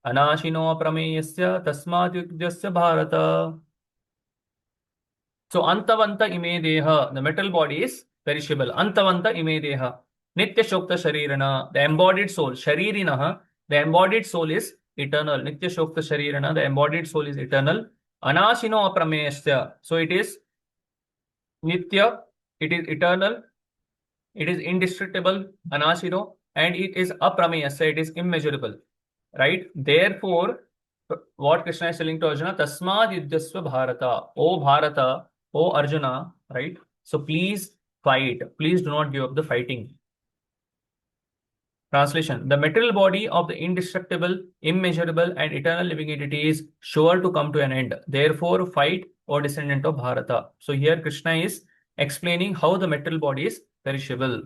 अनाशिनो प्रमेयस्य तस्मात् युक्तस्य Bharat. So antavanta ime deha, the metal body is perishable. Antavanta ime deha, nitya shokta sharirana, the embodied soul. Sharirinaha, the embodied soul is eternal. Nitya shokta sharirana, the embodied soul is eternal. Anashino aprameyasya, so it is nitya, it is eternal, it is indestructible, anashino, and it is aprameya, so it is immeasurable, right? Therefore, what Krishna is telling to Arjuna, Tasmad yuddhasva bharata, O Bharata, O Arjuna, right? So please fight, please do not give up the fighting. Translation: the material body of the indestructible, immeasurable, and eternal living entity is sure to come to an end. Therefore, fight, O descendant of Bharata. So here Krishna is explaining how the material body is perishable.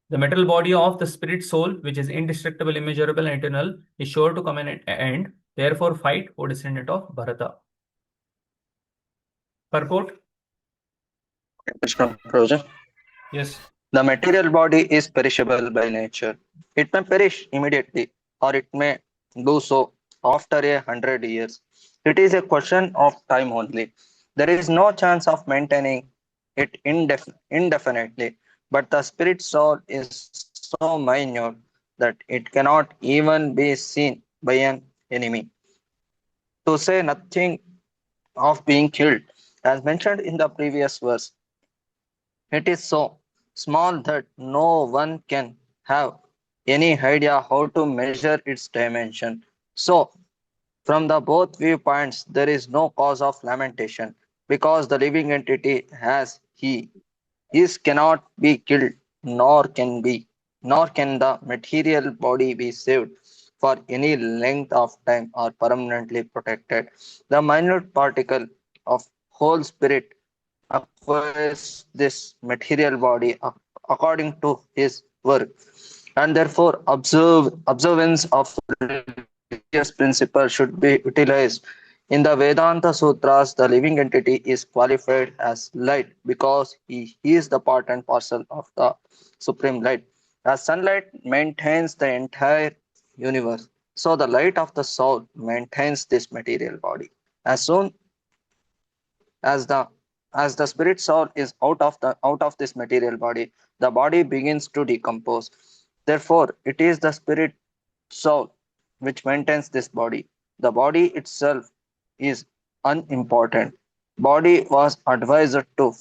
The material body of the spirit soul, which is indestructible, immeasurable, and eternal, is sure to come to an end. Therefore, fight, O descendant of Bharata. Purport? Krishna Prabhupada. Yes. The material body is perishable by nature. It may perish immediately, or it may do so after 100 years. It is a question of time only. There is no chance of maintaining it indefinitely, but the spirit soul is so minute that it cannot even be seen by an enemy. To say nothing of being killed, as mentioned in the previous verse, it is so small that no one can have any idea how to measure its dimension. So, from the both viewpoints, there is no cause of lamentation, because the living entity has his cannot be killed, nor can the material body be saved for any length of time or permanently protected. The minute particle of whole spirit acquires this material body according to his work, and therefore observance of religious principles should be utilized. In the Vedanta Sutras, the living entity is qualified as light because he is the part and parcel of the supreme light. As sunlight maintains the entire universe, so the light of the soul maintains this material body. As soon as the spirit soul is out of this material body, the body begins to decompose. Therefore, it is the spirit soul which maintains this body. The body itself is unimportant. Body was advised to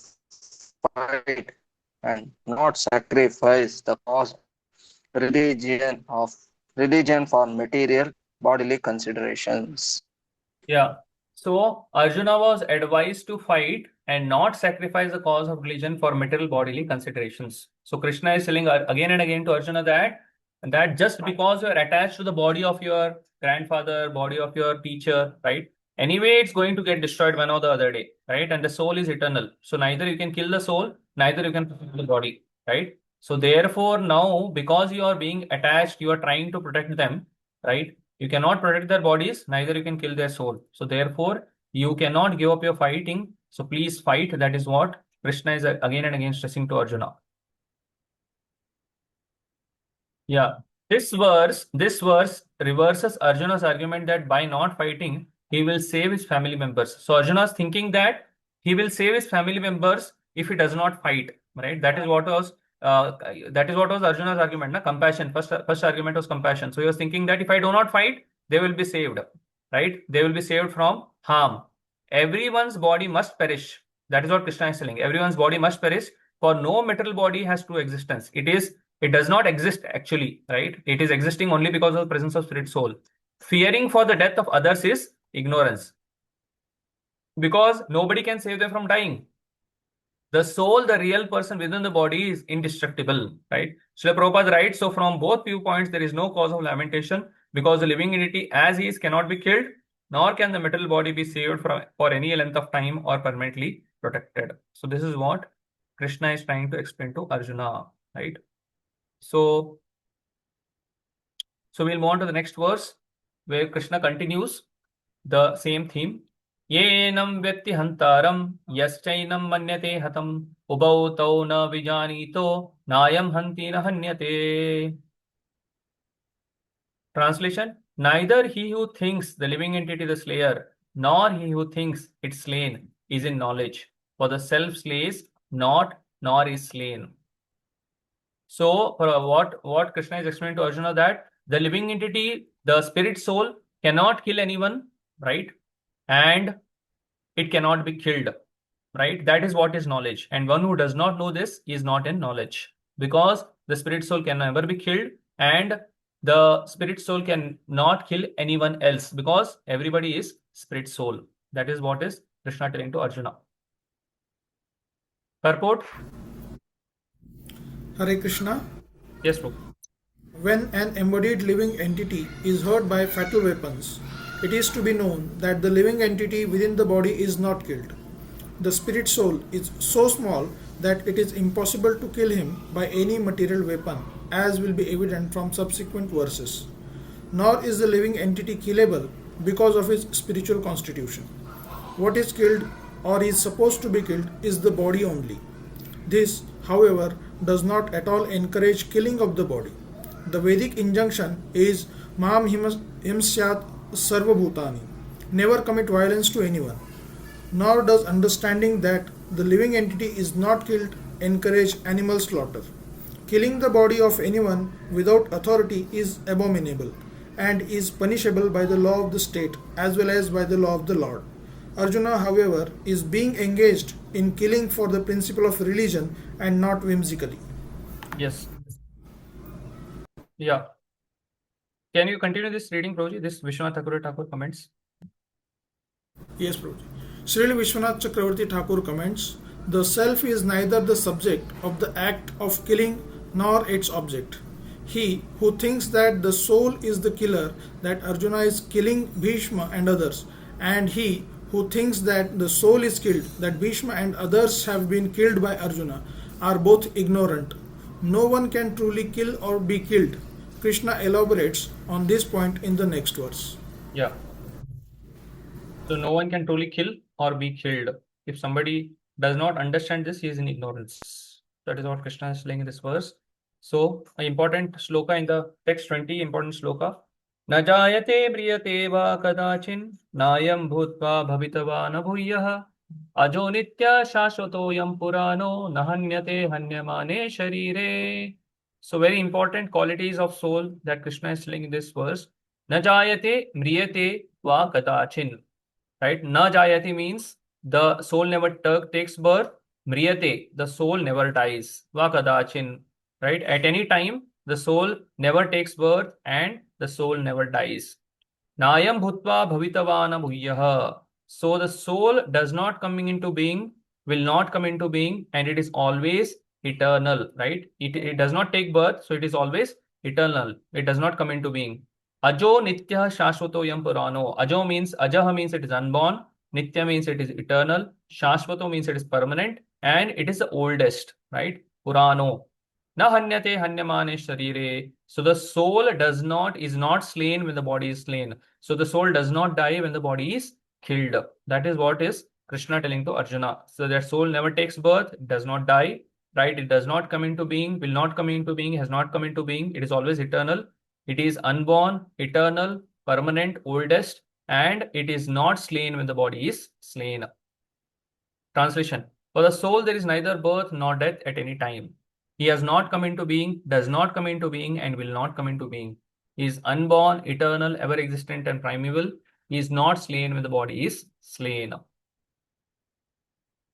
fight and not sacrifice the cause religion for material bodily considerations. Yeah. So Arjuna was advised to fight and not sacrifice the cause of religion for material bodily considerations. So Krishna is telling again and again to Arjuna that just because you are attached to the body of your grandfather, body of your teacher, right? Anyway, it's going to get destroyed one or the other day, right? And the soul is eternal. So neither you can kill the soul, neither you can protect the body, right? So therefore now, because you are being attached, you are trying to protect them, right? You cannot protect their bodies, neither you can kill their soul. So therefore, you cannot give up your fighting. So please fight. That is what Krishna is again and again stressing to Arjuna. Yeah, this verse reverses Arjuna's argument that by not fighting, he will save his family members. So Arjuna is thinking that he will save his family members if he does not fight, right? That is what was Arjuna's argument, na? Compassion. First argument was compassion. So he was thinking that if I do not fight, they will be saved, right? They will be saved from harm. Everyone's body must perish. That is what Krishna is telling. Everyone's body must perish, for no material body has true existence. It does not exist actually, right? It is existing only because of the presence of spirit soul. Fearing for the death of others is ignorance, because nobody can save them from dying. The soul, the real person within the body, is indestructible, right? Srila Prabhupada writes, so from both viewpoints, there is no cause of lamentation, because the living entity as he is cannot be killed, nor can the material body be saved for any length of time or permanently protected. So this is what Krishna is trying to explain to Arjuna, right? So we'll move on to the next verse, where Krishna continues the same theme. Yenam vetti hantaram yaschainam manyate hatam ubau tau na vijanito nayam hanti na hanyate. Translation: neither he who thinks the living entity the slayer, nor he who thinks it slain is in knowledge, for the self slays not, nor is slain. So what Krishna is explaining to Arjuna, that the living entity, the spirit soul, cannot kill anyone, right? And it cannot be killed, right? That is what is knowledge. And one who does not know this is not in knowledge, because the spirit soul can never be killed, and the spirit soul can not kill anyone else, because everybody is spirit soul. That is what is Krishna telling to Arjuna. Purport. Hare Krishna. Yes, Prabhu. When an embodied living entity is hurt by fatal weapons, it is to be known that the living entity within the body is not killed. The spirit soul is so small that it is impossible to kill him by any material weapon, as will be evident from subsequent verses. Nor is the living entity killable because of his spiritual constitution. What is killed or is supposed to be killed is the body only. This, however, does not at all encourage killing of the body. The Vedic injunction is Mam himsyat sarvabhutani. Never commit violence to anyone. Nor does understanding that the living entity is not killed encourage animal slaughter. Killing the body of anyone without authority is abominable and is punishable by the law of the state as well as by the law of the Lord. Arjuna, however, is being engaged in killing for the principle of religion and not whimsically. Yes. Yeah. Can you continue this reading, Prabhuji? This Vishwanath Thakur comments. Yes, Prabhuji. Srila Vishwanath Chakravarti Thakur comments, the self is neither the subject of the act of killing nor its object. He who thinks that the soul is the killer, that Arjuna is killing Bhishma and others, and he who thinks that the soul is killed, that Bhishma and others have been killed by Arjuna, are both ignorant. No one can truly kill or be killed. Krishna elaborates on this point in the next verse. Yeah. So no one can truly kill or be killed. If somebody does not understand this, he is in ignorance. That is what Krishna is saying in this verse. So an important shloka in the text, 20 important shloka. न जायते म्रियते वा कदाचिन् नायं भूत्वा भवितवा न भूयः अजो नित्य शाश्वतोऽयं पुराणो न हन्यते हन्यमाने शरीरे. So very important qualities of soul that Krishna is telling in this verse. न जायते म्रियते वा कदाचिन्, right? न जायते means the soul never takes birth. म्रियते, the soul never dies. वा कदाचिन्, right? At any time the soul never takes birth and the soul never dies. Nayam bhutva bhavitavana bhuyaha. So the soul does not coming into being, will not come into being, and it is always eternal, right? It does not take birth, so it is always eternal. It does not come into being. Ajo nitya shashvato yam purano. Ajo means, ajaha means it is unborn. Nitya means it is eternal. Shashvato means it is permanent. And it is the oldest, right? Purano. Na hanyate hanyamane sharire. So the soul is not slain when the body is slain. So the soul does not die when the body is killed. That is what is Krishna telling to Arjuna. So that soul never takes birth, does not die, right? It does not come into being, will not come into being, has not come into being. It is always eternal. It is unborn, eternal, permanent, oldest, and it is not slain when the body is slain. Translation. For the soul, there is neither birth nor death at any time. He has not come into being, does not come into being, and will not come into being. He is unborn, eternal, ever existent, and primeval. He is not slain when the body is slain.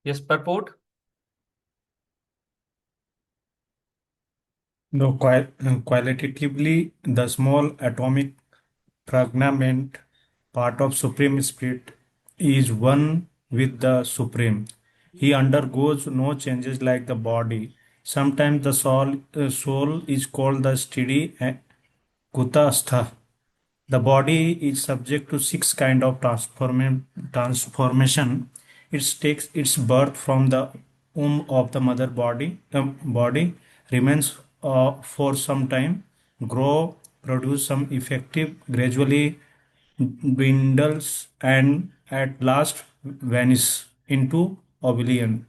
Yes, purport? No, qualitatively, the small atomic fragment part of Supreme Spirit is one with the Supreme. He undergoes no changes like the body. Sometimes the soul is called the steady kutastha. The body is subject to six kind of transformation. It takes its birth from the womb of the mother body, remains for some time, grow, produce some effective, gradually dwindles, and at last vanish into oblivion.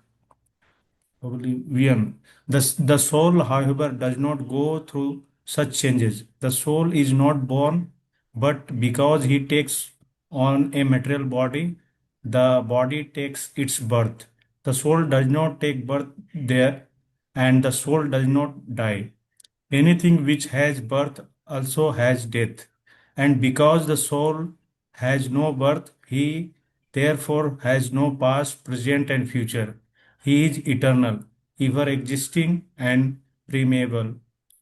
The soul, however, does not go through such changes. The soul is not born, but because he takes on a material body, the body takes its birth. The soul does not take birth there, and the soul does not die. Anything which has birth also has death. And because the soul has no birth, he therefore has no past, present, and future. He is eternal, ever existing, and primeval.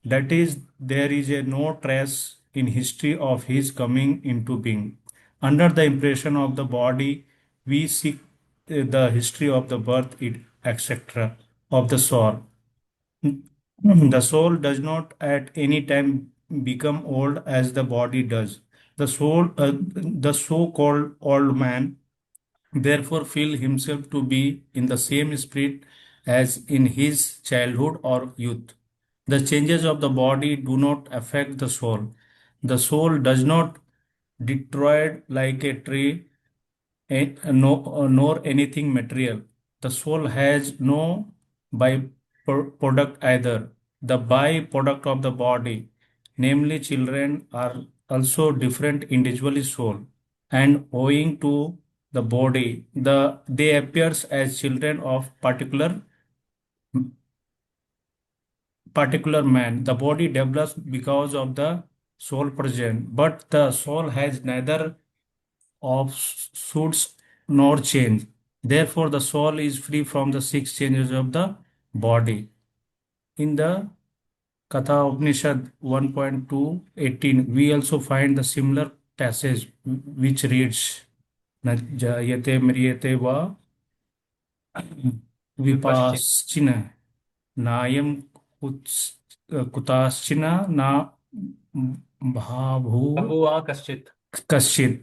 That is, there is no trace in history of his coming into being. Under the impression of the body, we seek the history of the birth, etc., of the soul. The soul does not at any time become old as the body does. The so-called old man, therefore feel himself to be in the same spirit as in his childhood or youth. The changes of the body do not affect the soul. The soul does not deteriorate like a tree, nor anything material. The soul has no byproduct either. The byproduct of the body, namely children, are also different individually soul, and owing to the body, they appears as children of particular man. The body develops because of the soul present, but the soul has neither of suits nor change. Therefore, the soul is free from the six changes of the body. In the Katha Upanishad 1.2.18, we also find the similar passage which reads, "Na jayate mriyate va vipaschina nayam kutaschina na bhavur Abhuva kaschit. कश्चित्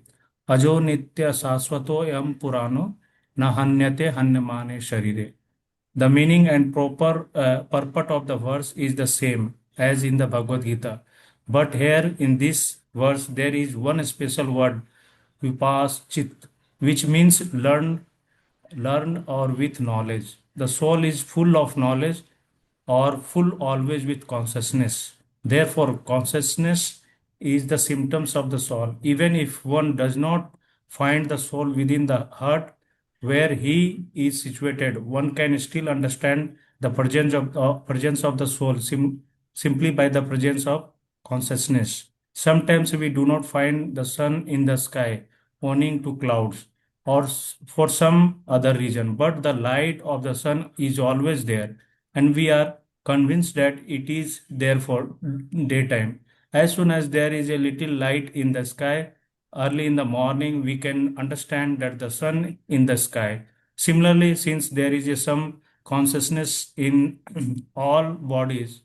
अजो नित्य शाश्वतो यम पुराणो न हन्यते हन्यमाने शरीरे. The meaning and proper purport of the verse is the same as in the Bhagavad Gita. But here in this verse there is one special word, vipaschit, which means learn or with knowledge. The soul is full of knowledge or full always with consciousness. Therefore, consciousness is the symptoms of the soul. Even if one does not find the soul within the heart where he is situated, one can still understand the presence of the soul simply by the presence of consciousness. Sometimes we do not find the sun in the sky owing to clouds or for some other reason, but the light of the sun is always there, and we are convinced that it is there for daytime. As soon as there is a little light in the sky, early in the morning, we can understand that the sun in the sky. Similarly, since there is some consciousness in all bodies,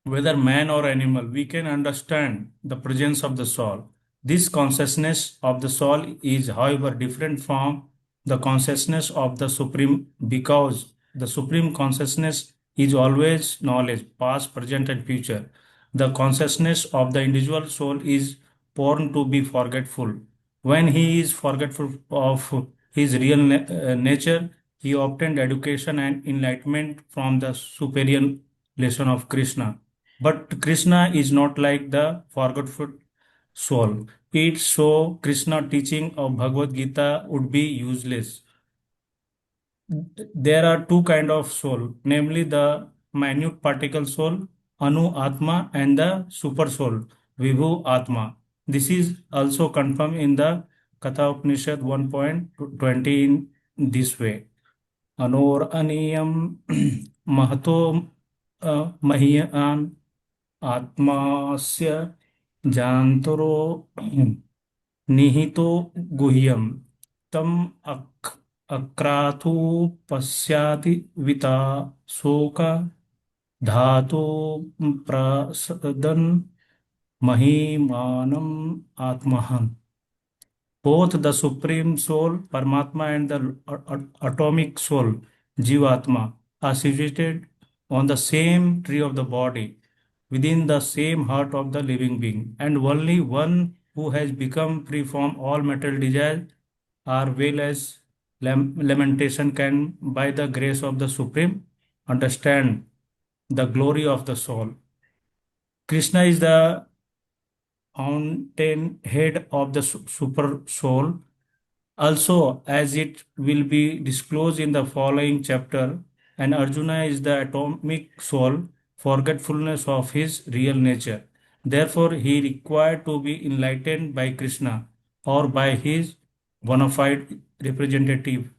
whether man or animal, we can understand the presence of the soul. This consciousness of the soul is, however, different from the consciousness of the Supreme, because the Supreme Consciousness is always knowledge, past, present, and future. The consciousness of the individual soul is born to be forgetful. When he is forgetful of his real nature, he obtained education and enlightenment from the superior lesson of Krishna. But Krishna is not like the forgetful soul. It so Krishna teaching of Bhagavad Gita would be useless. There are two kind of soul, namely the minute particle soul, Anu Atma, and the super soul, Vibhu Atma. This is also confirmed in the Katha Upanishad 1.20 in this way. Anor Aniyam Mahato Mahiyan Atmasya Jantoro निहितो गुह्यं तम अक्रातु पश्याति विता शोक धातु प्रसदन महिमानम आत्महं. Both the Supreme Soul, Paramatma, and the atomic soul, Jivatma, are situated on the same tree of the body, within the same heart of the living being, and only one who has become free from all material desire, as well as lamentation, can, by the grace of the Supreme, understand the glory of the soul. Krishna is the fountain head of the super soul. Also, as it will be disclosed in the following chapter, and Arjuna is the atomic soul, forgetfulness of his real nature. Therefore, he required to be enlightened by Krishna or by his bona fide representative,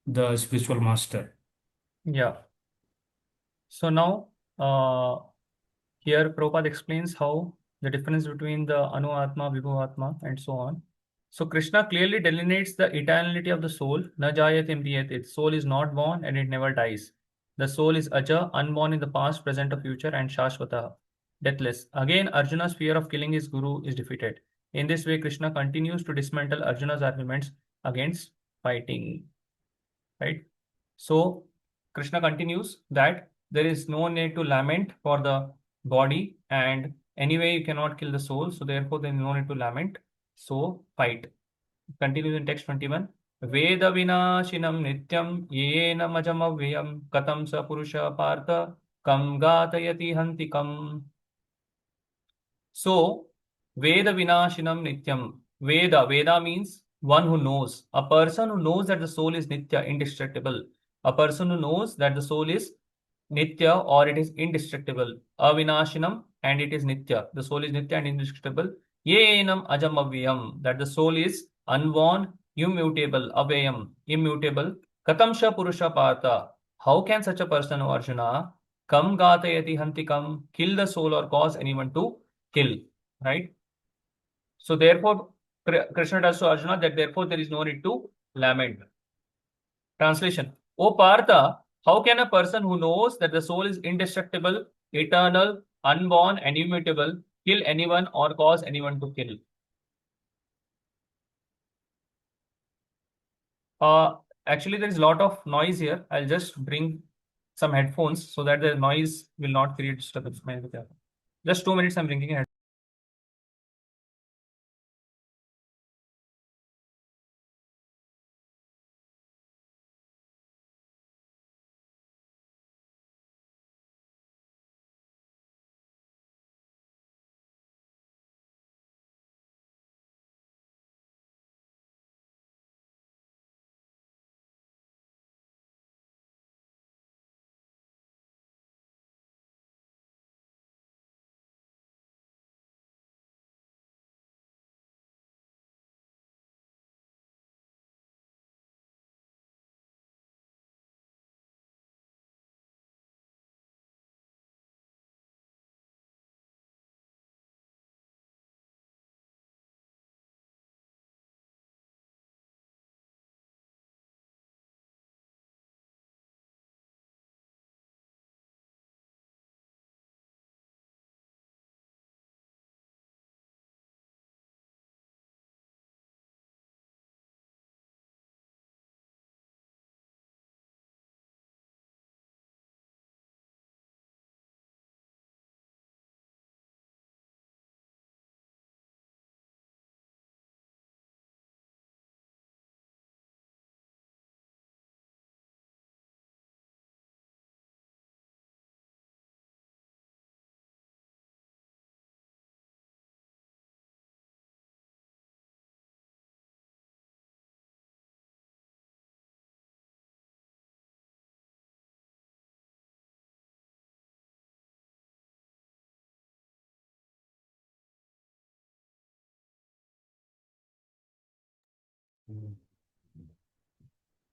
the spiritual master. Yeah. So now, here Prabhupada explains how the difference between the Anu Atma, Vibhu Atma, and so on. So Krishna clearly delineates the eternality of the soul. Na jayate mriyate. Soul is not born and it never dies. The soul is aja, unborn in the past, present, or future, and shashvata, deathless. Again, Arjuna's fear of killing his guru is defeated. In this way, Krishna continues to dismantle Arjuna's arguments against fighting. Right? So Krishna continues that there is no need to lament for the body, and anyway you cannot kill the soul, so therefore there is no need to lament, so fight. Continues in text 21. Veda vinashinam nityam yena majamavyam katam sa purusha partha kam gatayati hantikam. So, Veda Vinashinam Nityam. Veda means one who knows. A person who knows that the soul is Nitya, indestructible. A person who knows that the soul is Nitya or it is indestructible. Avinashinam, and it is Nitya. The soul is Nitya and indestructible. Yenam Ajamavyam, that the soul is unborn, immutable, Avayam, immutable. Katamsha Purusha Partha. How can such a person, O Arjuna, Kam Gatayati Hantikam, kill the soul or cause anyone to kill, right? So therefore, Krishna tells to Arjuna that therefore there is no need to lament. Translation: O Partha, how can a person who knows that the soul is indestructible, eternal, unborn, and immutable kill anyone or cause anyone to kill? Actually, there is a lot of noise here. I'll just bring some headphones so that the noise will not create disturbance. Just 2 minutes, I'm bringing a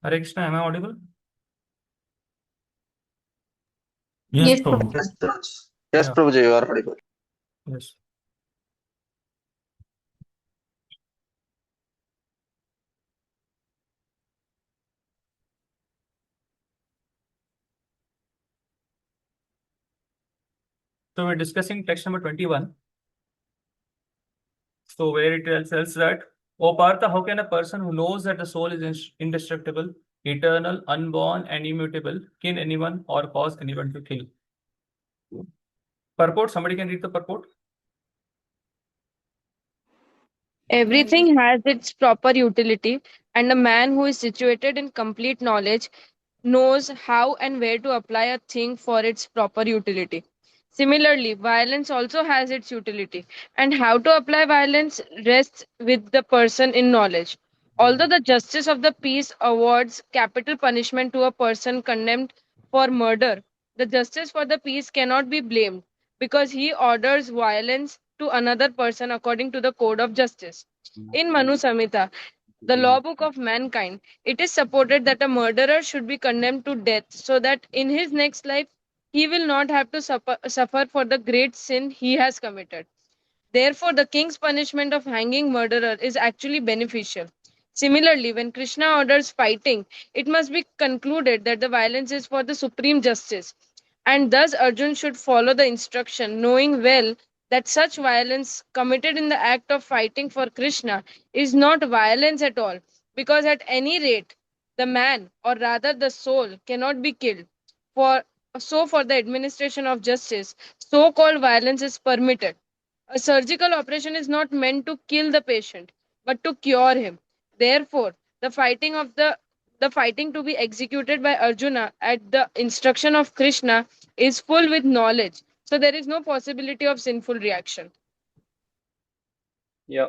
Hare Krishna, am I audible? Yes, Yes, Prabhu. Yes, Prabhuji. Yes, Yeah. Prabhuji, you are audible. Yes. So we're discussing text number 21. So where it tells us that, O Partha, how can a person who knows that the soul is indestructible, eternal, unborn, and immutable, kill anyone or cause anyone to kill? Purport, somebody can read the purport? Everything has its proper utility, and a man who is situated in complete knowledge knows how and where to apply a thing for its proper utility. Similarly, violence also has its utility, and how to apply violence rests with the person in knowledge. Although the justice of the peace awards capital punishment to a person condemned for murder, the justice for the peace cannot be blamed because he orders violence to another person according to the code of justice. In Manu Samhita, the law book of mankind, it is supported that a murderer should be condemned to death so that in his next life he will not have to suffer for the great sin he has committed. Therefore, the king's punishment of hanging murderer is actually beneficial. Similarly, when Krishna orders fighting, it must be concluded that the violence is for the supreme justice. And thus, Arjun should follow the instruction, knowing well that such violence committed in the act of fighting for Krishna is not violence at all, because at any rate, the man, or rather the soul, cannot be killed. For for the administration of justice, so called violence is permitted. A surgical operation is not meant to kill the patient, but to cure him. Therefore, the fighting to be executed by Arjuna at the instruction of Krishna is full with knowledge. So there is no possibility of sinful reaction. Yeah.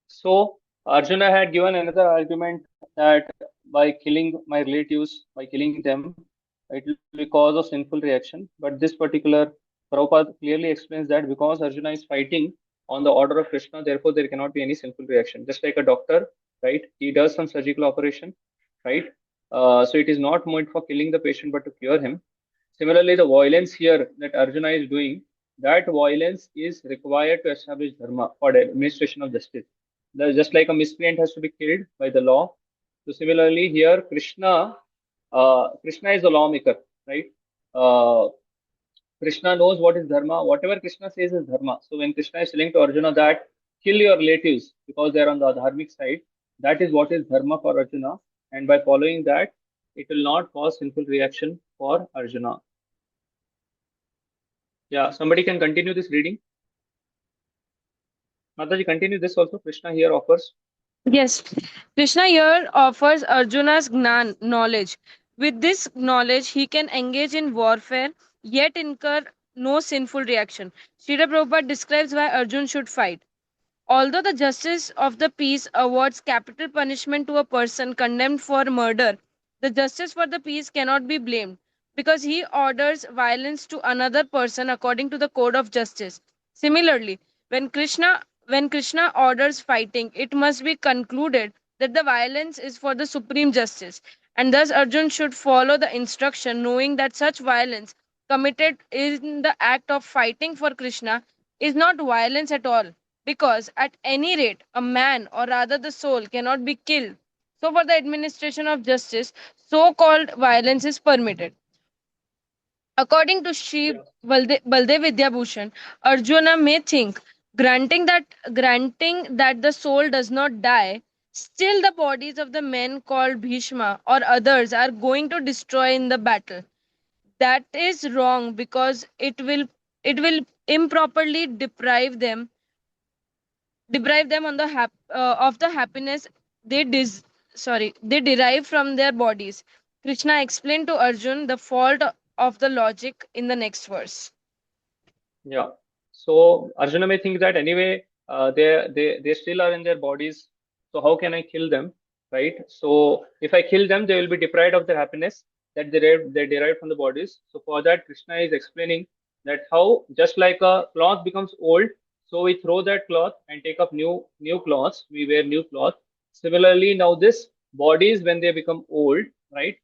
So Arjuna had given another argument that by killing my relatives, by killing them, it will be cause of sinful reaction. But this particular Prabhupada clearly explains that because Arjuna is fighting on the order of Krishna, therefore there cannot be any sinful reaction. Just like a doctor, right? He does some surgical operation, right? So it is not meant for killing the patient, but to cure him. Similarly, the violence here that Arjuna is doing, that violence is required to establish dharma for the administration of justice. Just like a miscreant has to be killed by the law. So similarly, here Krishna is the lawmaker, right? Uh, Krishna knows what is dharma. Whatever Krishna says is dharma. So when Krishna is telling to Arjuna that kill your relatives because they are on the dharmic side, that is what is dharma for Arjuna. And by following that, it will not cause sinful reaction for Arjuna. Yeah, somebody can continue this reading. Mataji, continue this also. Krishna here offers. Yes, Krishna here offers Arjuna's Gnan, knowledge. With this knowledge, he can engage in warfare yet incur no sinful reaction. Srila Prabhupada describes why Arjun should fight. Although the justice of the peace awards capital punishment to a person condemned for murder, the justice for the peace cannot be blamed because he orders violence to another person according to the code of justice. Similarly, when Krishna orders fighting, it must be concluded that the violence is for the supreme justice, and thus Arjun should follow the instruction knowing that such violence committed in the act of fighting for Krishna is not violence at all because at any rate a man or rather the soul cannot be killed. So for the administration of justice, so called violence is permitted. According to Sri Baldev Vidyabhushan, Arjuna may think granting that the soul does not die, still the bodies of the men called Bhishma or others are going to destroy in the battle. That is wrong because it will improperly deprive them on of the happiness they they derive from their bodies. Krishna explained to Arjun the fault of the logic in the next verse. Yeah. So Arjuna may think that anyway, they still are in their bodies. So how can I kill them, right? So if I kill them, they will be deprived of their happiness that they derive from the bodies. So for that, Krishna is explaining that how just like a cloth becomes old, so we throw that cloth and take up new cloths. We wear new cloth. Similarly, now this bodies, when they become old, right?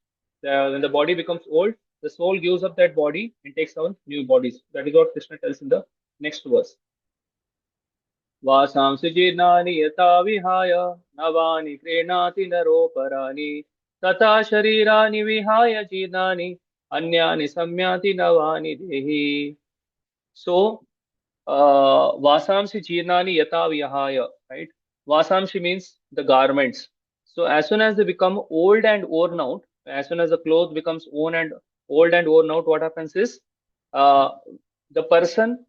When the body becomes old, the soul gives up that body and takes on new bodies. That is what Krishna tells in the next verse. वासांसि जीर्णानि यथा विहाय नवानि क्रीणाति नरोपराणि तथा शरीराणि विहाय जीर्णानि अन्यानि संयाति नवानि देहि. So, vasamsi jirnani yata vihaya, right? Vasamsi means the garments. So as soon as they become old and worn out, as soon as the cloth becomes old and worn out, what happens is uh, the person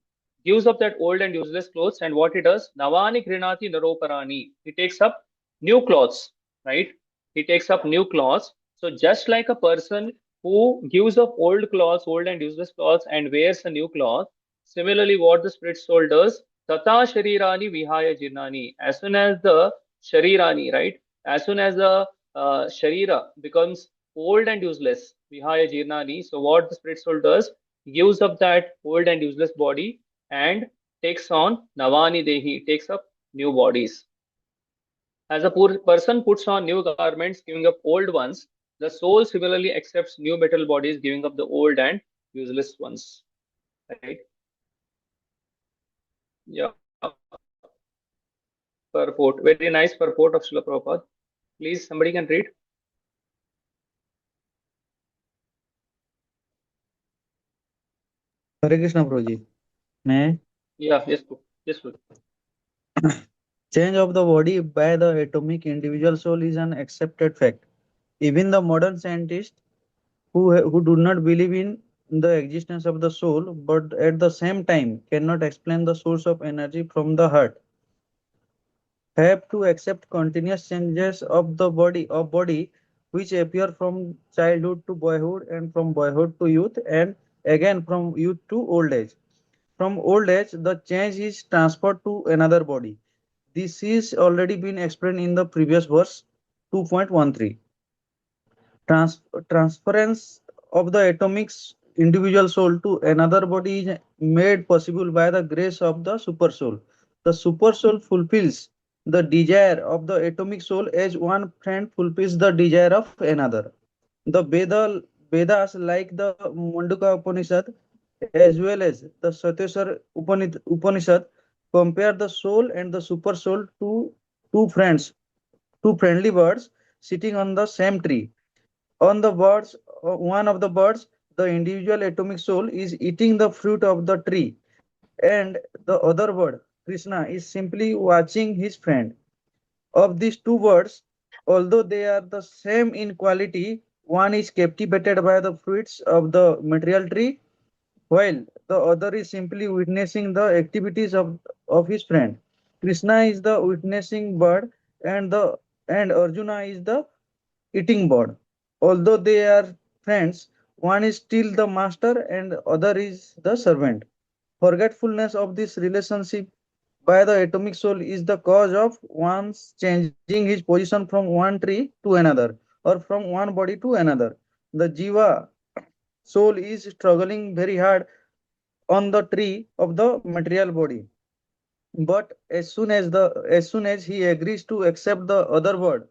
gives up that old and useless clothes, and what he does, navani krinati naroparani, he takes up new clothes, right? He takes up new clothes. So just like a person who gives up old clothes, old and useless clothes, and wears a new cloth, similarly, what the spirit soul does, tata sharirani vihaya jirnani. As soon as the sharirani, right? As soon as the sharira becomes old and useless, vihaya jirnani. So what the spirit soul does, gives up that old and useless body and takes on navani dehi, takes up new bodies. As a poor person puts on new garments, giving up old ones, the soul similarly accepts new metal bodies, giving up the old and useless ones. Right? Yeah. Purport. Very nice purport of Srila Prabhupada. Please, somebody can read. Hare Krishna Prabhuji. May I? Yeah, yes, yes, please. Change of the body by the atomic individual soul is an accepted fact. Even the modern scientists who do not believe in the existence of the soul, but at the same time cannot explain the source of energy from the heart, have to accept continuous changes of the body which appear from childhood to boyhood and from boyhood to youth and again from youth to old age. From old age, the change is transferred to another body. This is already been explained in the previous verse 2.13. Transference of the atomic individual soul to another body is made possible by the grace of the super soul. The super soul fulfills the desire of the atomic soul as one friend fulfills the desire of another. The Vedas like the Munduka Upanishad as well as the Satyasar Upanishad compare the soul and the super soul to two friends, two friendly birds sitting on the same tree. On the birds, one of the birds, the individual atomic soul is eating the fruit of the tree, and the other bird, Krishna, is simply watching his friend. Of these two birds, although they are the same in quality, one is captivated by the fruits of the material tree, while the other is simply witnessing the activities of his friend. Krishna is the witnessing bird, and Arjuna is the eating bird. Although they are friends, one is still the master and other is the servant. Forgetfulness of this relationship by the atomic soul is the cause of one's changing his position from one tree to another or from one body to another. The Jiva soul is struggling very hard on the tree of the material body. But as soon as he agrees to accept the other word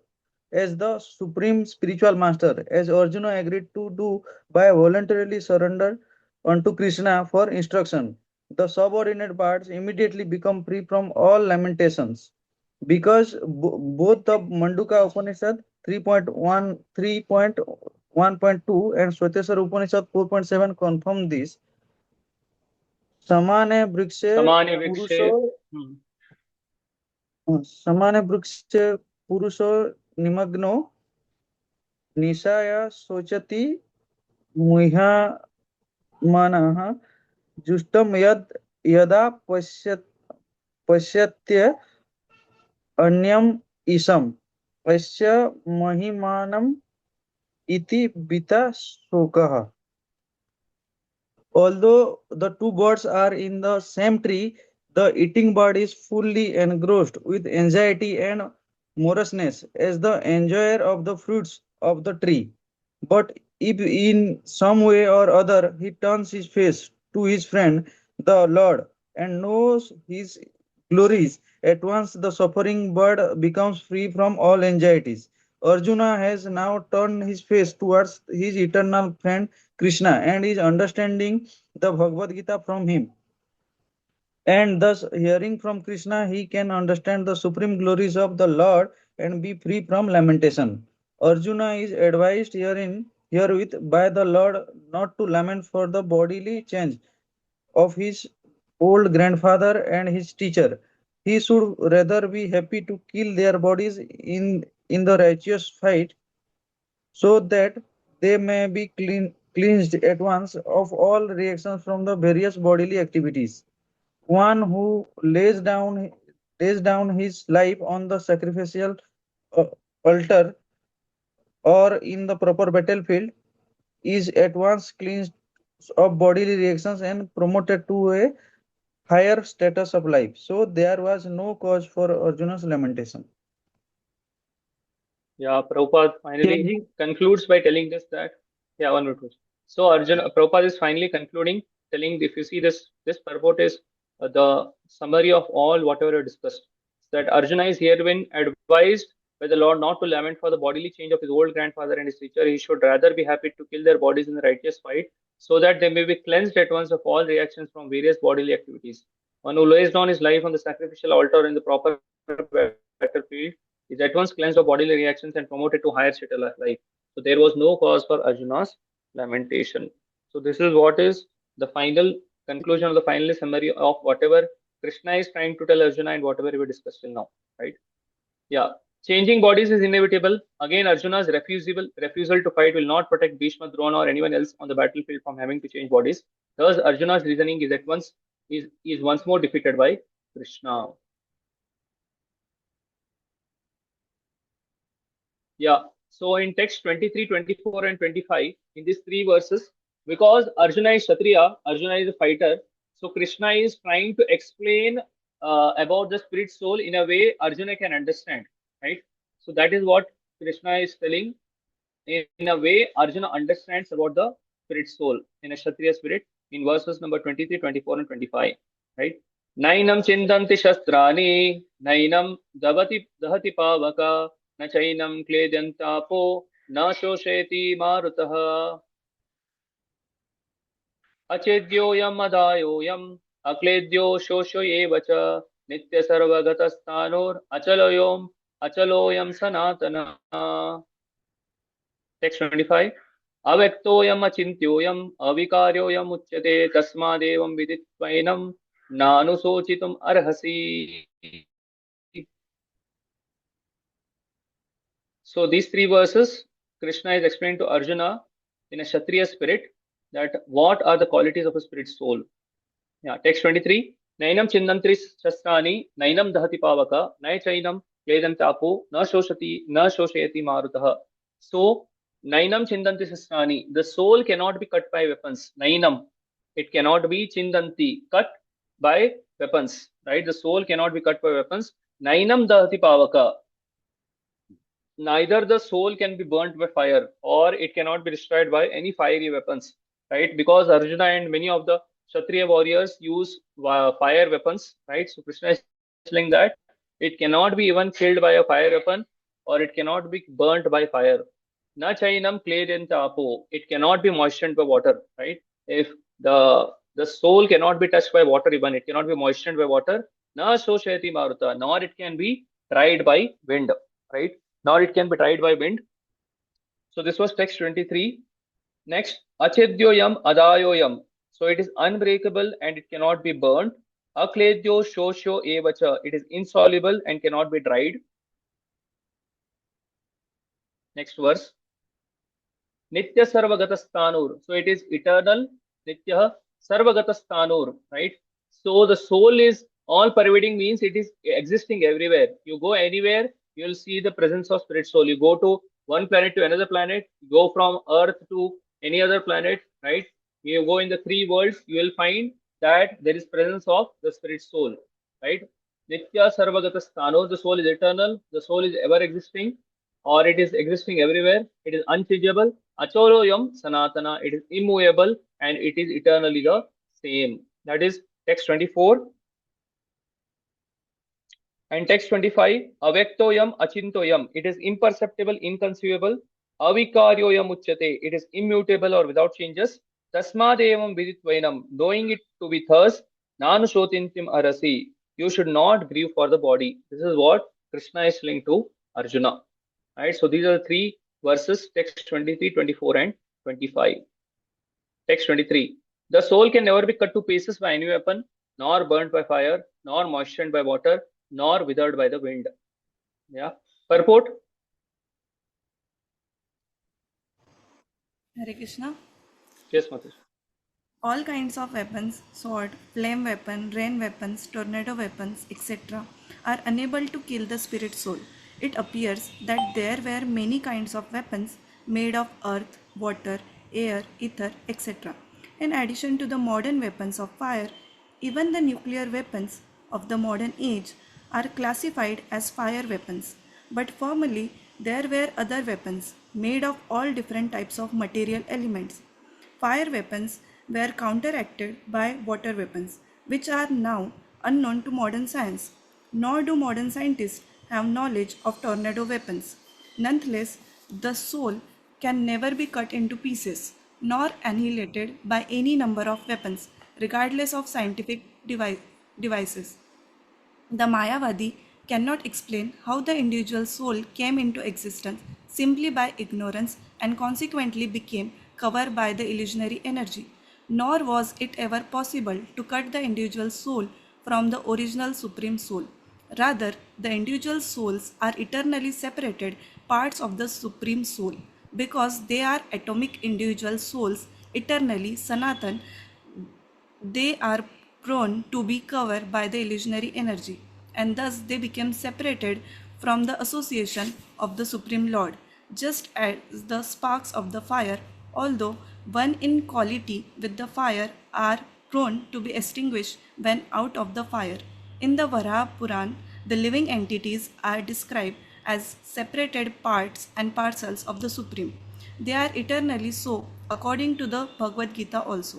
as the supreme spiritual master, as Arjuna agreed to do by voluntarily surrender unto Krishna for instruction, the subordinate parts immediately become free from all lamentations. Because both the Manduka Upanishad 3.1, 3.1.2 and Swatasar Upanishad 4.7 confirm this. Samane vrikshe Samani purusho Vikshe. Samane vrikshe purusho nimagno निशाया शोचति मुह्यमानः जुष्टं यदा पश्यत्य अन्यम् ईशम् अस्य महिमानम् इति बीता शोकः. Although the two birds are in the same tree, the eating bird is fully engrossed with anxiety and moroseness as the enjoyer of the fruits of the tree. But if in some way or other he turns his face to his friend, the Lord, and knows his glories At once the suffering bird becomes free from all anxieties. Arjuna has now turned his face towards his eternal friend Krishna and is understanding the Bhagavad Gita from him. And thus, hearing from Krishna, he can understand the supreme glories of the Lord and be free from lamentation. Arjuna is advised herewith by the Lord not to lament for the bodily change of his old grandfather and his teacher. He should rather be happy to kill their bodies in the righteous fight so that they may be cleansed at once of all reactions from the various bodily activities. One who lays down his life on the sacrificial uh, altar or in the proper battlefield is at once cleansed of bodily reactions and promoted to a higher status of life. So there was no cause for Arjuna's lamentation. Yeah, Prabhupada finally he concludes by telling us that, yeah, one minute. So Arjuna, Prabhupada is finally concluding, telling, if you see this purport is the summary of all whatever we discussed. That Arjuna is herein advised by the Lord not to lament for the bodily change of his old grandfather and his teacher. He should rather be happy to kill their bodies in the righteous fight, so that they may be cleansed at once of all reactions from various bodily activities. One who lays down his life on the sacrificial altar in the proper battlefield is at once cleansed of bodily reactions and promoted to higher state of life. So there was no cause for Arjuna's lamentation. So this is what is the final conclusion of the final summary of whatever Krishna is trying to tell Arjuna and whatever we discussed till now, right? Yeah. Changing bodies is inevitable. Again, Arjuna's refusal to fight will not protect Bhishma, Drona, or anyone else on the battlefield from having to change bodies. Thus, Arjuna's reasoning is at once is once more defeated by Krishna. Yeah. So in text 23, 24, and 25, in these three verses, because Arjuna is Kshatriya, Arjuna is a fighter, so Krishna is trying to explain about the spirit soul in a way Arjuna can understand, right? So that is what Krishna is telling. In a way, Arjuna understands about the spirit soul in a Kshatriya spirit in verses number 23, 24, and 25, right? Nainam chindanti shastrani, nainam dahati pavaka, न चैनं क्लेद्यन्तापो न शोषयति मारुतः अचेद्योऽयम् अदायोऽयम् अक्लेद्यो शोष्यो एव च नित्यसर्वगतस्थाणोरचलोऽयम् सनातनः. Text 25. अव्यक्तोऽयम् अचिन्त्योऽयम् अविकार्योऽयम् उच्यते तस्मादेवं विदित्वैनं नानुशोचितुम् अर्हसि. So these three verses, Krishna is explaining to Arjuna in a Kshatriya spirit that what are the qualities of a spirit soul. Yeah, text 23. Nainam chindantri shastrani, nainam dahati pavaka, nai chainam kledantapo, na shoshayati marutah. So, nainam chindanti shastrani, the soul cannot be cut by weapons. Nainam, it cannot be chindanti, cut by weapons, right? The soul cannot be cut by weapons. Nainam dahati pavaka, neither the soul can be burnt by fire or it cannot be destroyed by any fiery weapons, right? Because Arjuna and many of the Kshatriya warriors use fire weapons, right? So Krishna is telling that it cannot be even killed by a fire weapon or it cannot be burnt by fire. Na chainam kledantapo, it cannot be moistened by water, right? If the soul cannot be touched by water, even it cannot be moistened by water. Na shoshayati maruta, nor it can be tried by wind, right? Nor it can be tried by wind. So this was text 23. Next, achedyoyam adayoyam. So it is unbreakable and it cannot be burnt. Akledyo shosho evacha. It is insoluble and cannot be dried. Next verse. Nitya sarvagatasthānur. So it is eternal. Nitya sarvagatasthānur. Right? So the soul is all pervading, means it is existing everywhere. You go anywhere, you will see the presence of spirit soul. You go to one planet to another planet, go from Earth to any other planet, right? You go in the three worlds, you will find that there is presence of the spirit soul, right? Nitya sarvagatasthāno, the soul is eternal, the soul is ever existing, or it is existing everywhere. It is unchangeable. Acholoyam sanatana, it is immovable and it is eternally the same. That is text 24. And text 25, avyaktoyam achintoyam, it is imperceptible, inconceivable. Avikaryoyam uchyate, it is immutable or without changes. Tasmadevam viditvainam, knowing it to be thus, nanushotintim arasi, you should not grieve for the body. This is what Krishna is telling to Arjuna. Right? So these are the three verses, text 23, 24, and 25. Text 23. The soul can never be cut to pieces by any weapon, nor burnt by fire, nor moistened by water, nor withered by the wind. Yeah. Purport. Hare Krishna. Yes, Mataji. All kinds of weapons, sword, flame weapon, rain weapons, tornado weapons, etc., are unable to kill the spirit soul. It appears that there were many kinds of weapons made of earth, water, air, ether, etc. In addition to the modern weapons of fire, even the nuclear weapons of the modern age are classified as fire weapons. But formerly, there were other weapons made of all different types of material elements. Fire weapons were counteracted by water weapons, which are now unknown to modern science. Nor do modern scientists have knowledge of tornado weapons. Nonetheless, the soul can never be cut into pieces nor annihilated by any number of weapons, regardless of scientific devices. The Mayavadi cannot explain how the individual soul came into existence simply by ignorance and consequently became covered by the illusionary energy. Nor was it ever possible to cut the individual soul from the original supreme soul. Rather, the individual souls are eternally separated parts of the supreme soul because they are atomic individual souls, eternally Sanatan. They are prone to be covered by the illusionary energy, and thus they become separated from the association of the Supreme Lord, just as the sparks of the fire, although one in quality with the fire, are prone to be extinguished when out of the fire. In the Varaha Puran, the living entities are described as separated parts and parcels of the Supreme. They are eternally so, according to the Bhagavad Gita also.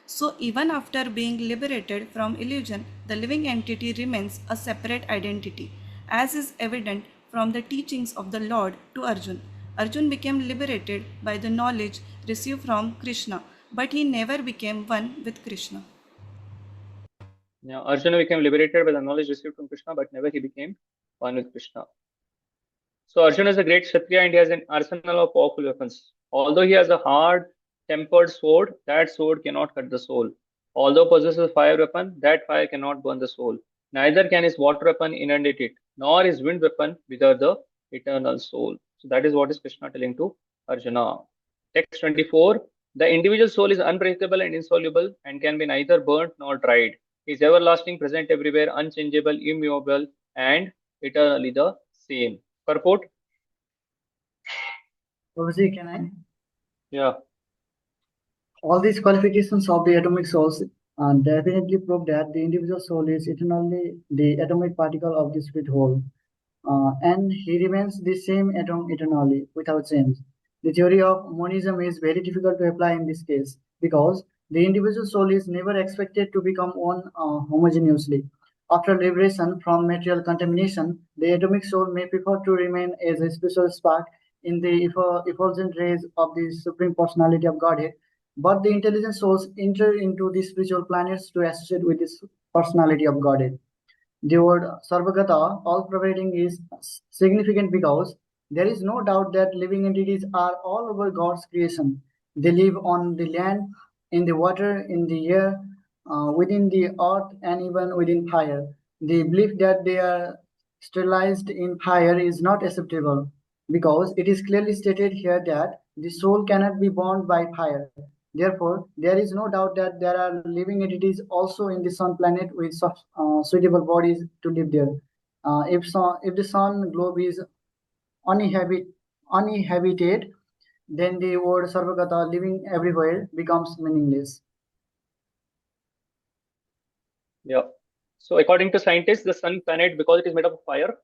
So, even after being liberated from illusion, the living entity remains a separate identity, as is evident from the teachings of the Lord to Arjun. Arjun became liberated by the knowledge received from Krishna, but he never became one with Krishna. Yeah, Arjuna became liberated by the knowledge received from Krishna, but never he became one with Krishna. So Arjuna is a great Kshatriya and he has an arsenal of powerful weapons. Although he has a hard-tempered sword, that sword cannot cut the soul. Although possesses a fire weapon, that fire cannot burn the soul. Neither can his water weapon inundate it, nor his wind weapon wither the eternal soul. So that is what is Krishna telling to Arjuna. Text 24. The individual soul is unbreakable and insoluble and can be neither burnt nor dried. He is everlasting, present everywhere, unchangeable, immovable, and eternally the same. Purport? Obviously, can I? Yeah. All these qualifications of the atomic souls definitely prove that the individual soul is eternally the atomic particle of the spirit whole, and he remains the same atom eternally without change. The theory of monism is very difficult to apply in this case because the individual soul is never expected to become one homogeneously. After liberation from material contamination, the atomic soul may prefer to remain as a special spark in the effulgent rays of the Supreme Personality of Godhead, but the intelligent souls enter into the spiritual planets to associate with this personality of Godhead. The word Sarvagata, all-pervading, is significant because there is no doubt that living entities are all over God's creation. They live on the land, in the water, in the air, within the earth, and even within fire. The belief that they are sterilized in fire is not acceptable because it is clearly stated here that the soul cannot be burned by fire. Therefore, there is no doubt that there are living entities also in the sun planet with suitable bodies to live there. If the sun globe is uninhabited, then the word Sarvagata, living everywhere, becomes meaningless. Yeah. So according to scientists, the sun planet, because it is made up of fire,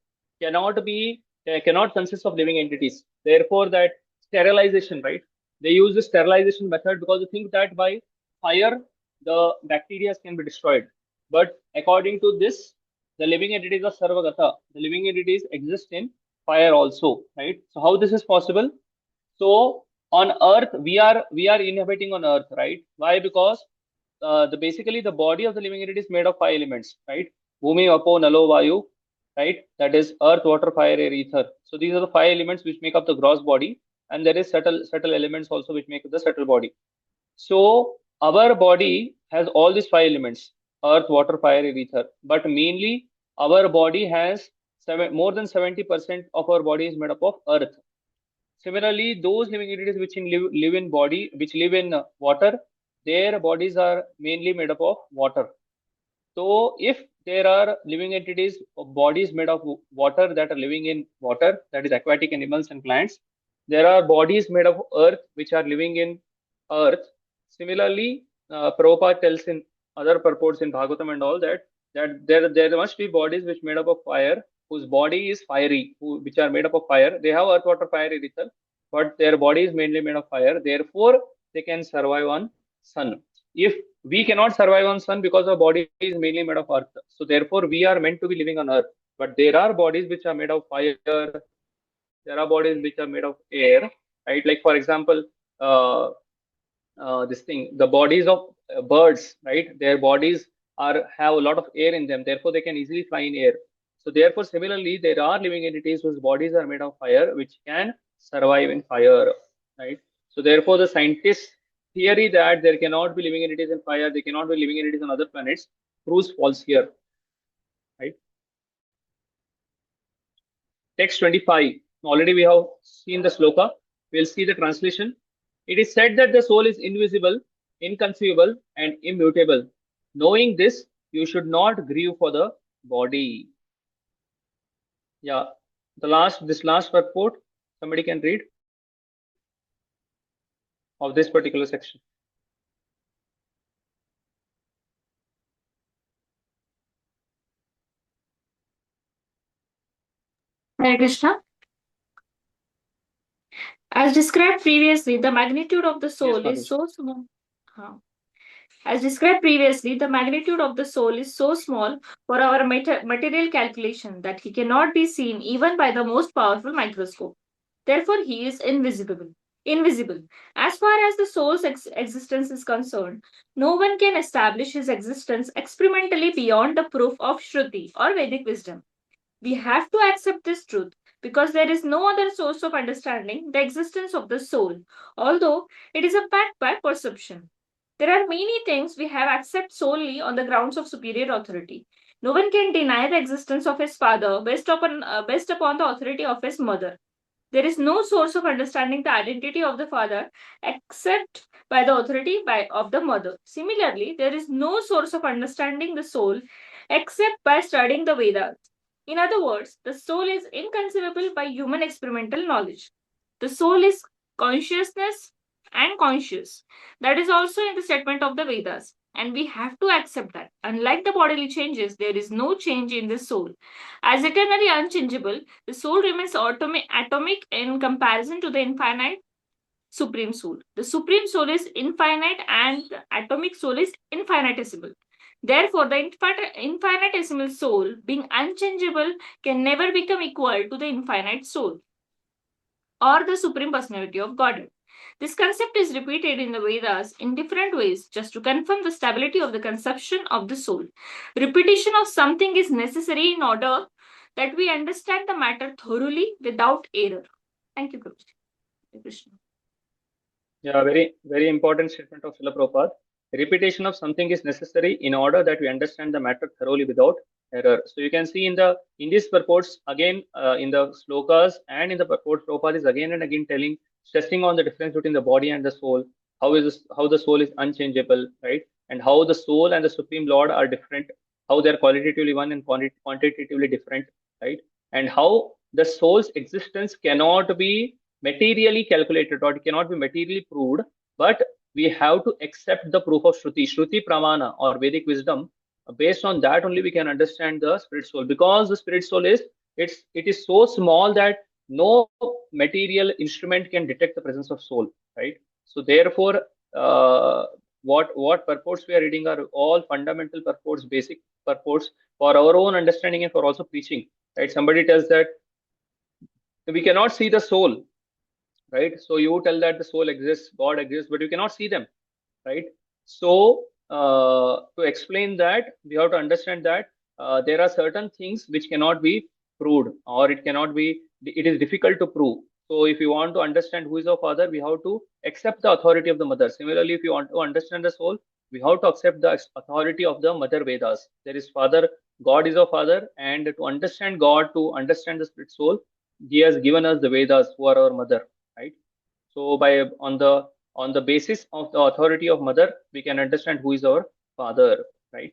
cannot consist of living entities. Therefore, that sterilization, right? They use the sterilization method because they think that by fire the bacteria can be destroyed. But according to this, the living entities are Sarvagata. The living entities exist in fire also, right? So how this is possible? So on earth, we are inhabiting on earth, right? Why? Because basically the body of the living entity is made of 5 elements, right? Bhumi, Apo, Nalo, Vayu, right? That is earth, water, fire, air, ether. So these are the 5 elements which make up the gross body, and there is subtle elements also which make up the subtle body. So our body has all these 5 elements: earth, water, fire, air, ether. But mainly our body has more than 70% of our body is made up of earth. Similarly, those living entities which live in water, their bodies are mainly made up of water. So if there are living entities of bodies made of water that are living in water, that is aquatic animals and plants, there are bodies made of earth which are living in earth. Similarly, Prabhupada tells in other purports in Bhagavatam and all that there must be bodies which made up of fire, whose body is fiery, which are made up of fire. They have earth, water, fire, ether, but their body is mainly made of fire. Therefore, they can survive on sun. If we cannot survive on sun because our body is mainly made of earth, so therefore we are meant to be living on earth. But there are bodies which are made of fire. There are bodies which are made of air, right? Like for example, the bodies of birds, right? Their bodies have a lot of air in them. Therefore, they can easily fly in air. So therefore, similarly, there are living entities whose bodies are made of fire, which can survive in fire, right? So therefore, the scientists' theory that there cannot be living entities in fire, there cannot be living entities on other planets, proves false here, right? Text 25. Already we have seen the sloka. We'll see the translation. It is said that the soul is invisible, inconceivable, and immutable. Knowing this, you should not grieve for the body. Yeah, this last purport, somebody can read of this particular section. Hare Krishna. As described previously, the magnitude of the soul is so small. As described previously, the magnitude of the soul is so small for our material calculation that he cannot be seen even by the most powerful microscope. Therefore, he is invisible. As far as the soul's existence is concerned, no one can establish his existence experimentally beyond the proof of Shruti or Vedic wisdom. We have to accept this truth because there is no other source of understanding the existence of the soul, although it is backed by perception. There are many things we have accepted solely on the grounds of superior authority. No one can deny the existence of his father based upon the authority of his mother. There is no source of understanding the identity of the father except by the authority of the mother. Similarly, there is no source of understanding the soul except by studying the Vedas. In other words, the soul is inconceivable by human experimental knowledge. The soul is consciousness and conscious. That is also in the statement of the Vedas. And we have to accept that. Unlike the bodily changes, there is no change in the soul. As eternally unchangeable, the soul remains atomic in comparison to the infinite Supreme Soul. The Supreme Soul is infinite and the atomic soul is infinitesimal. Therefore, the infinitesimal soul, being unchangeable, can never become equal to the infinite soul or the Supreme Personality of Godhead. This concept is repeated in the Vedas in different ways just to confirm the stability of the conception of the soul. Repetition of something is necessary in order that we understand the matter thoroughly without error. Thank you, Krishna. Yeah, very, very important statement of Srila Prabhupada. Repetition of something is necessary in order that we understand the matter thoroughly without error. So you can see in these purports again, in the slokas and in the purports, Prabhupada is again and again stressing on the difference between the body and the soul. How the soul is unchangeable, right? And how the soul and the Supreme Lord are different. How they are qualitatively one and quantitatively different, right? And how the soul's existence cannot be materially calculated or it cannot be materially proved, but we have to accept the proof of Shruti Pramana or Vedic wisdom. Based on that only we can understand the spirit soul, because the spirit soul it is so small that no material instrument can detect the presence of soul, right? So therefore, what purports we are reading are all fundamental purports, basic purports for our own understanding and for also preaching. Right? Somebody tells that we cannot see the soul, right? So you tell that the soul exists, God exists, but you cannot see them, right? So to explain that, we have to understand that there are certain things which cannot be proved, or it is difficult to prove. So if you want to understand who is our father, we have to accept the authority of the mother. Similarly, if you want to understand the soul, we have to accept the authority of the mother Vedas. There is father, God is our father, and to understand God, to understand the spirit soul, he has given us the Vedas, who are our mother, right? So by on the basis of the authority of mother, we can understand who is our father, right?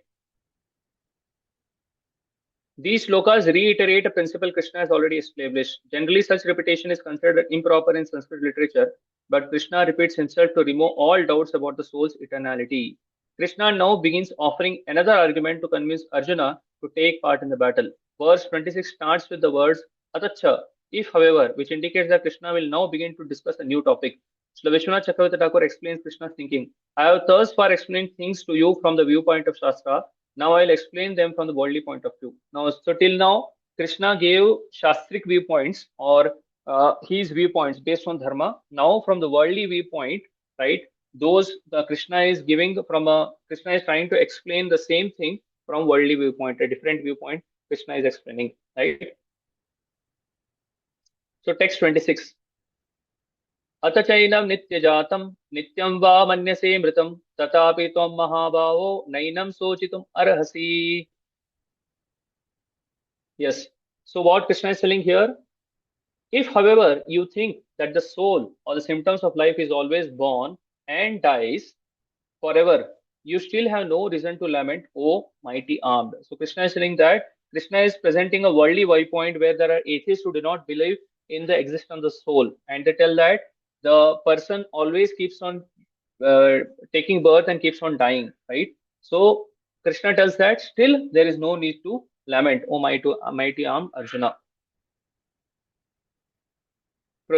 These shlokas reiterate a principle Krishna has already established. Generally, such repetition is considered improper in Sanskrit literature, but Krishna repeats himself to remove all doubts about the soul's eternality. Krishna now begins offering another argument to convince Arjuna to take part in the battle. Verse 26 starts with the words Atacha, if, however, which indicates that Krishna will now begin to discuss a new topic. Srila Vishwanath Chakravarti Thakur explains Krishna's thinking. I have thus far explained things to you from the viewpoint of Shastra. Now I'll explain them from the worldly point of view. Now, so till now, Krishna gave Shastric viewpoints, or his viewpoints based on dharma. Now, from the worldly viewpoint, right? Krishna is giving Krishna is trying to explain the same thing from worldly viewpoint, a different viewpoint. Krishna is explaining, right? So text 26. अथ चैनं नित्यजातं नित्यं वा मन्यसे मृतं तथापि त्वं महाभावो नैनं शोचितुम् अर्हसि. Yes. So what Krishna is telling here, if, however, you think that the soul or the symptoms of life is always born and dies forever, you still have no reason to lament, O mighty armed. So Krishna is telling that Krishna is presenting a worldly viewpoint where there are atheists who do not believe in the existence of the soul, and they tell that the person always keeps on taking birth and keeps on dying, right? So Krishna tells that still there is no need to lament, O mighty armed Arjuna.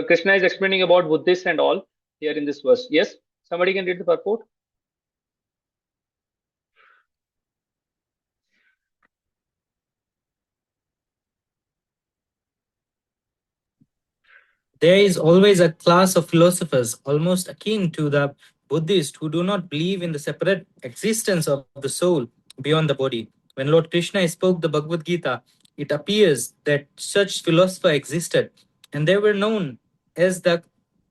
Krishna is explaining about Buddhists and all here in this verse. Yes, somebody can read the purport. There is always a class of philosophers, almost akin to the Buddhists, who do not believe in the separate existence of the soul beyond the body. When Lord Krishna spoke the Bhagavad Gita, it appears that such philosophers existed, and they were known as the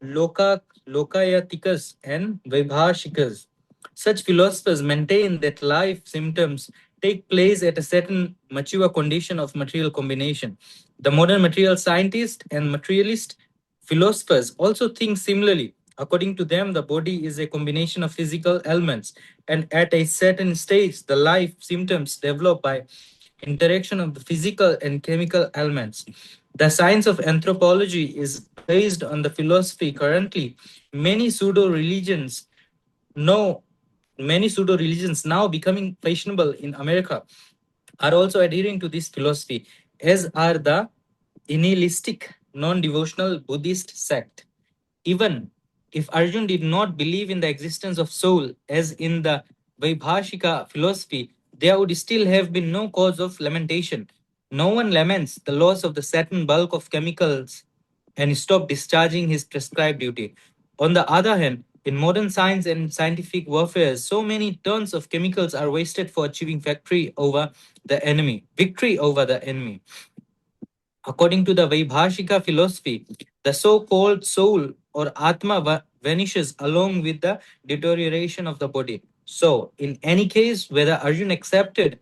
Lokayatikas and Vaibhashikas. Such philosophers maintain that life symptoms take place at a certain mature condition of material combination. The modern material scientist and materialist philosophers also think similarly. According to them, the body is a combination of physical elements, and at a certain stage, the life symptoms develop by interaction of the physical and chemical elements. The science of anthropology is based on the philosophy. Currently, many pseudo-religions now becoming fashionable in America are also adhering to this philosophy, as are the nihilistic, non-devotional Buddhist sect. Even if Arjun did not believe in the existence of soul, as in the Vaibhashika philosophy, there would still have been no cause of lamentation. No one laments the loss of the certain bulk of chemicals and stop discharging his prescribed duty. On the other hand, in modern science and scientific warfare, so many tons of chemicals are wasted for achieving victory over the enemy. According to the Vaibhashika philosophy, the so-called soul or Atma vanishes along with the deterioration of the body. So, in any case, whether Arjun accepted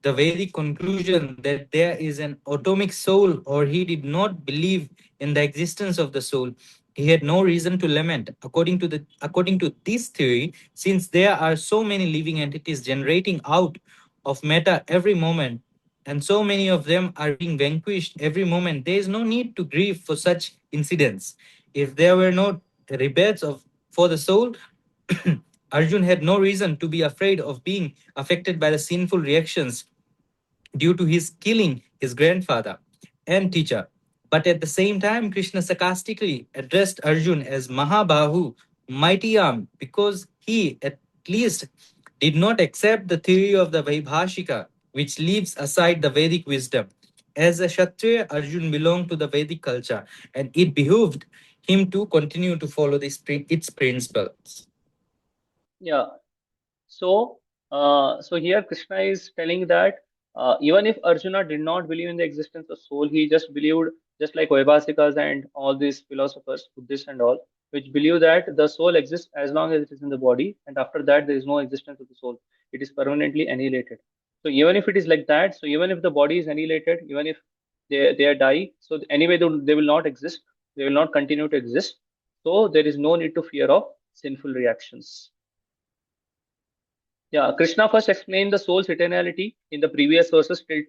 the Vedic conclusion that there is an atomic soul or he did not believe in the existence of the soul, he had no reason to lament. According to this theory, since there are so many living entities generating out of matter every moment, and so many of them are being vanquished every moment, there is no need to grieve for such incidents. If there were no rebates for the soul, Arjun had no reason to be afraid of being affected by the sinful reactions due to his killing his grandfather and teacher. But at the same time, Krishna sarcastically addressed Arjun as Mahabahu, mighty arm, because he, at least did not accept the theory of the Vaibhashika, which leaves aside the Vedic wisdom. As a Kshatriya, Arjun belonged to the Vedic culture, and it behooved him to continue to follow its principles. Yeah. So, so here Krishna is telling that even if Arjuna did not believe in the existence of soul, he just believed, just like Vaibhasikas and all these philosophers, Buddhists and all, which believe that the soul exists as long as it is in the body, and after that there is no existence of the soul. It is permanently annihilated. So even if it is like that, so even if the body is annihilated, even if they die, so anyway they will not exist. They will not continue to exist. So there is no need to fear of sinful reactions. Yeah, Krishna first explained the soul's eternality in the previous verses till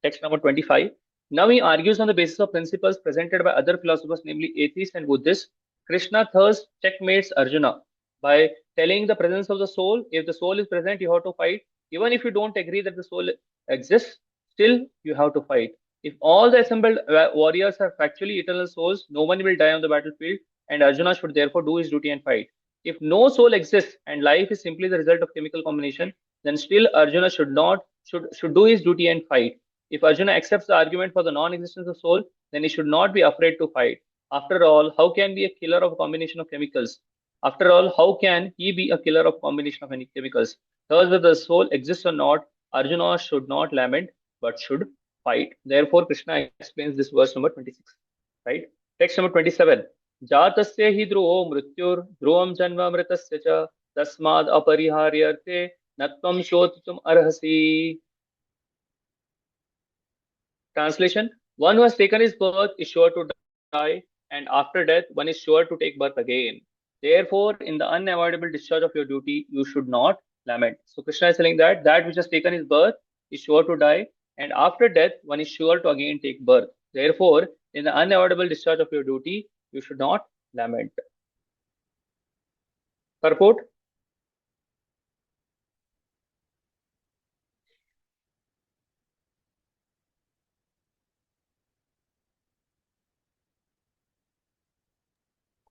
text number 25. Now he argues on the basis of principles presented by other philosophers, namely atheists and Buddhists. Krishna thus checkmates Arjuna by telling the presence of the soul. If the soul is present, you have to fight. Even if you don't agree that the soul exists, still you have to fight. If all the assembled warriors are factually eternal souls, no one will die on the battlefield, and Arjuna should therefore do his duty and fight. If no soul exists and life is simply the result of chemical combination, then still Arjuna should do his duty and fight. If Arjuna accepts the argument for the non-existence of soul, then he should not be afraid to fight. After all, how can be a killer of a combination of chemicals? After all, how can he be a killer of combination of any chemicals? Thus, whether the soul exists or not, Arjuna should not lament but should fight. Therefore, Krishna explains this verse number 26. Right? Text number 27. जातस्य हि ध्रुवो मृत्युर् ध्रुवं जन्म मृतस्य च तस्माद् अपरिहार्यर्थे न त्वं शोचितुम् अर्हसि. Translation: one who has taken his birth is sure to die, and after death, one is sure to take birth again. Therefore, in the unavoidable discharge of your duty, you should not lament. So Krishna is telling that that which has taken his birth is sure to die, and after death, one is sure to again take birth. Therefore, in the unavoidable discharge of your duty, you should not lament. Purport.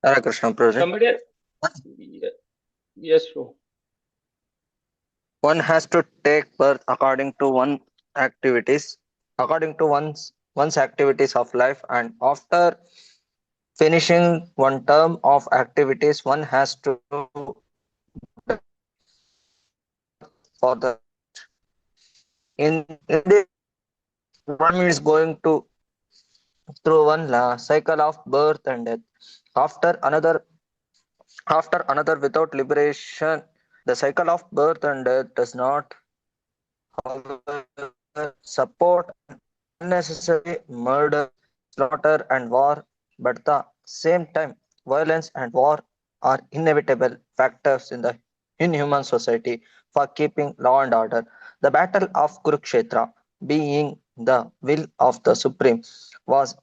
Hare Krishna, Prabhuji. Somebody, yes, bro. One has to take birth according to one's activities of life, and after finishing one term of activities, one has to for the in this one is going to through one cycle of birth and death. After another without liberation, the cycle of birth and death does not, however, support unnecessary murder, slaughter, and war, but at the same time, violence and war are inevitable factors in human society for keeping law and order. The battle of Kurukshetra, being the will of the Supreme, was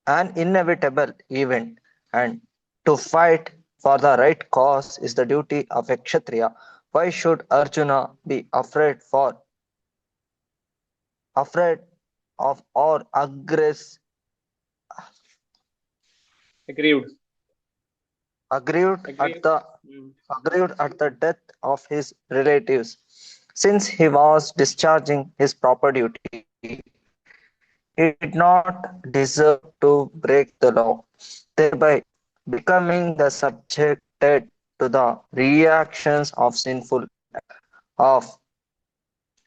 an inevitable event, and to fight for the right cause is the duty of a Kshatriya. Why should Arjuna be afraid of or Aggrieved at the death of his relatives, since he was discharging his proper duty? He did not deserve to break the law, thereby becoming the subjected to the reactions of sinful of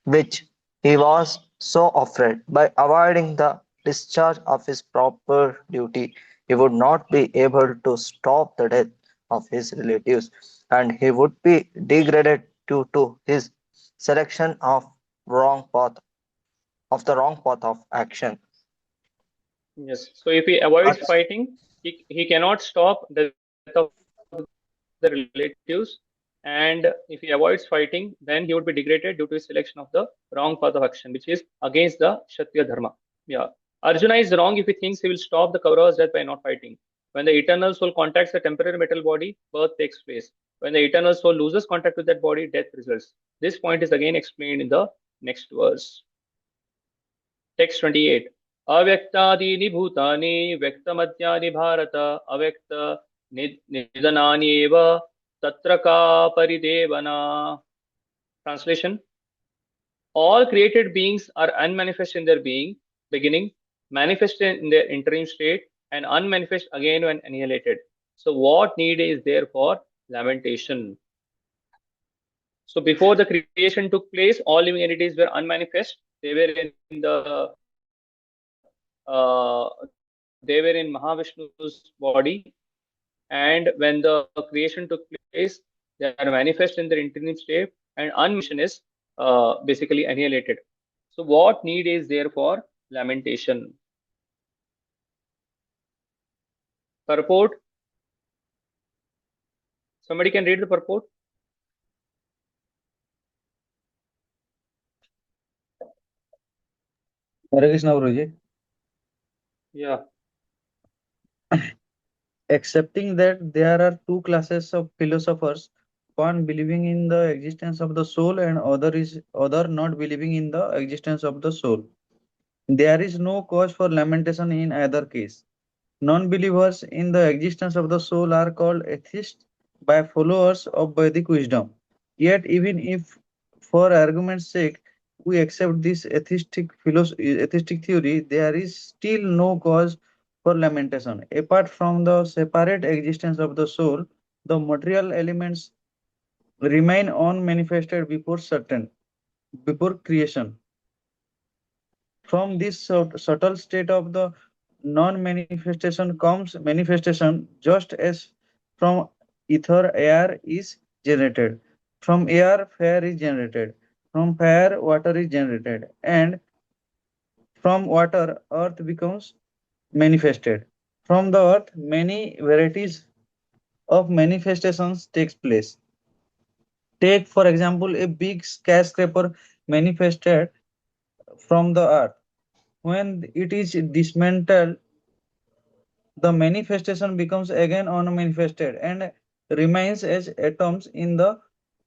which he was so afraid. By avoiding the discharge of his proper duty, he would not be able to stop the death of his relatives, and he would be degraded due to his selection of the wrong path of action. Yes. So if he avoids fighting, he cannot stop the death of the relatives. And if he avoids fighting, then he would be degraded due to his selection of the wrong path of action, which is against the Kshatriya Dharma. Yeah. Arjuna is wrong if he thinks he will stop the Kauravas' death by not fighting. When the eternal soul contacts the temporary metal body, birth takes place. When the eternal soul loses contact with that body, death results. This point is again explained in the next verse. Text 28. अव्यक्तादीनि भूतानि व्यक्तमद्यानि भारत अव्यक्त निधनानि एव tatra ka paridevana. Translation: all created beings are unmanifest in their beginning, manifest in their interim state, and unmanifest again when annihilated. So, what need is there for lamentation? So, before the creation took place, all living entities were unmanifest. They were in the they were in Mahavishnu's body, and when the creation took place, they are manifest in their interim state, and unmanifestation is basically annihilated. So, what need is there for lamentation? Purport. Somebody can read the purport. Hare Krishna, Guruji. Yeah. Accepting that there are two classes of philosophers, one believing in the existence of the soul and other not believing in the existence of the soul. There is no cause for lamentation in either case. Non-believers in the existence of the soul are called atheists by followers of Vedic wisdom. Yet, even if, for argument's sake, we accept this atheistic theory, there is still no cause for lamentation. Apart from the separate existence of the soul, the material elements remain unmanifested before creation. From this subtle state of the non-manifestation comes manifestation, just as from ether air is generated, from air fire is generated, from fire water is generated, and from water earth becomes manifested. From the earth many varieties of manifestations takes place. Take for example a big skyscraper manifested from the earth. When it is dismantled, the manifestation becomes again unmanifested and remains as atoms in the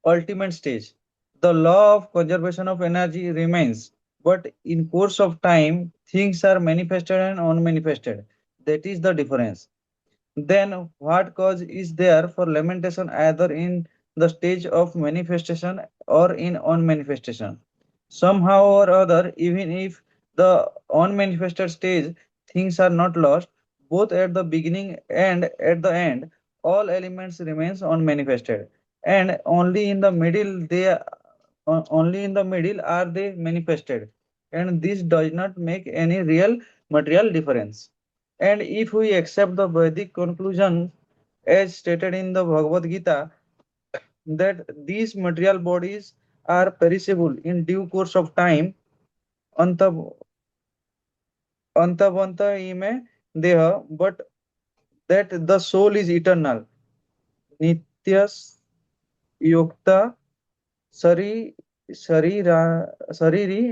ultimate stage. The law of conservation of energy remains, but in course of time, things are manifested and unmanifested. That is the difference. Then what cause is there for lamentation either in the stage of manifestation or in unmanifestation? Somehow or other, even if the unmanifested stage things are not lost, both at the beginning and at the end, all elements remains unmanifested, and only in the middle are they manifested, and this does not make any real material difference. And if we accept the Vedic conclusion as stated in the Bhagavad Gita that these material bodies are perishable in due course of time, anta antavanta ime deha, but that the soul is eternal, nityas yokta Sari Sariri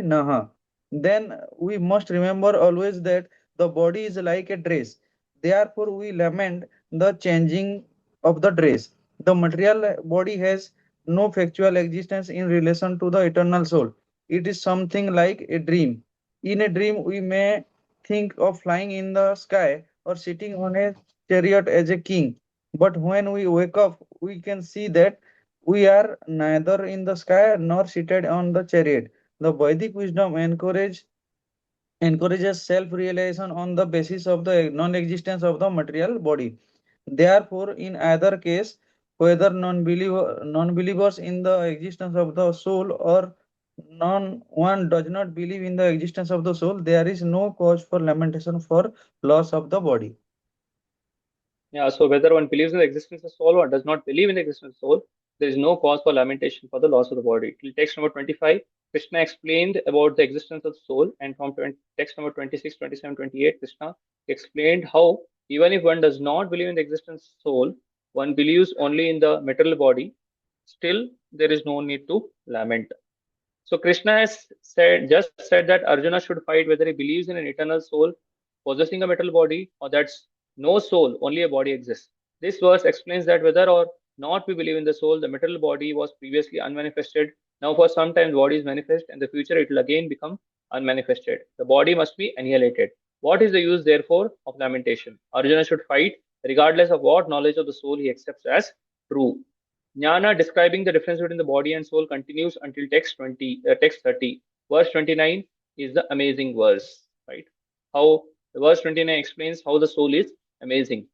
Naha. Then we must remember always that the body is like a dress. Therefore, we lament the changing of the dress. The material body has no factual existence in relation to the eternal soul. It is something like a dream. In a dream, we may think of flying in the sky or sitting on a chariot as a king. But when we wake up, we can see that we are neither in the sky nor seated on the chariot. The Vedic wisdom encourages self-realization on the basis of the non-existence of the material body. Therefore, in either case, whether non-believers in the existence of the soul or one does not believe in the existence of the soul, there is no cause for lamentation for loss of the body. Yeah, so whether one believes in the existence of soul or does not believe in the existence of soul, there is no cause for lamentation for the loss of the body. Till text number 25, Krishna explained about the existence of the soul, and from text number 26, 27, 28, Krishna explained how even if one does not believe in the existence of soul, one believes only in the material body, still there is no need to lament. So Krishna has just said that Arjuna should fight whether he believes in an eternal soul possessing a metal body or that's no soul, only a body exists. This verse explains that whether or not we believe in the soul, the material body was previously unmanifested. Now for some time the body is manifest, and in the future it will again become unmanifested. The body must be annihilated. What is the use therefore of lamentation? Arjuna should fight regardless of what knowledge of the soul he accepts as true. Jnana describing the difference between the body and soul continues until text 30. Verse 29 is the amazing verse, right? How verse 29 explains how the soul is amazing.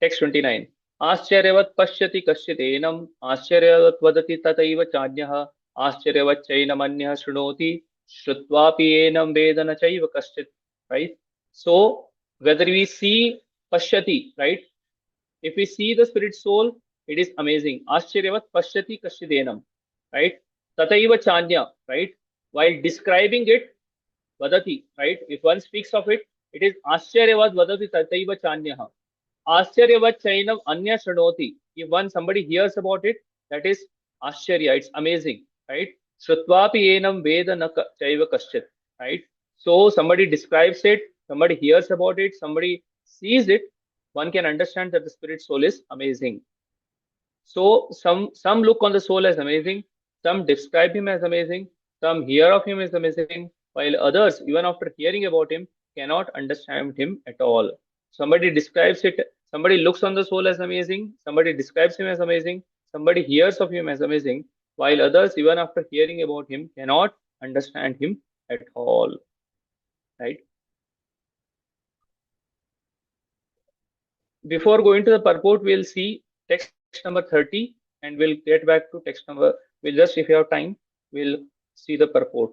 Text 29. आश्चर्यवत् पश्यति कश्चिदेनम् आश्चर्यवत् वदति तथैव चान्यः आश्चर्यवच्चैनमन्यः शृणोति श्रुत्वापि एनं वेद न चैव कश्चित्, right? So whether we see pashyati, right? If we see the spirit soul, it is amazing. Ascharyavat pashyati kashidenam, right? Tataiva chanya, right? While describing it, vadati, right? If one speaks of it, it is ascharyavat vadati tataiva chanyaha. Ascharyavat chainam anya shanoti. If somebody hears about it, that is ascharya, it's amazing, right? Shrutvapi enam veda na chaiva kaschit, right? So somebody describes it, somebody hears about it, somebody sees it, one can understand that the spirit soul is amazing. So some look on the soul as amazing, some describe him as amazing, some hear of him as amazing, while others, even after hearing about him, cannot understand him at all. Somebody describes it, somebody looks on the soul as amazing, somebody describes him as amazing, somebody hears of him as amazing, while others, even after hearing about him, cannot understand him at all. Right? Before going to the purport, we'll see text number 30 and we'll get back to text number. We'll just, if you have time, we'll see the purport.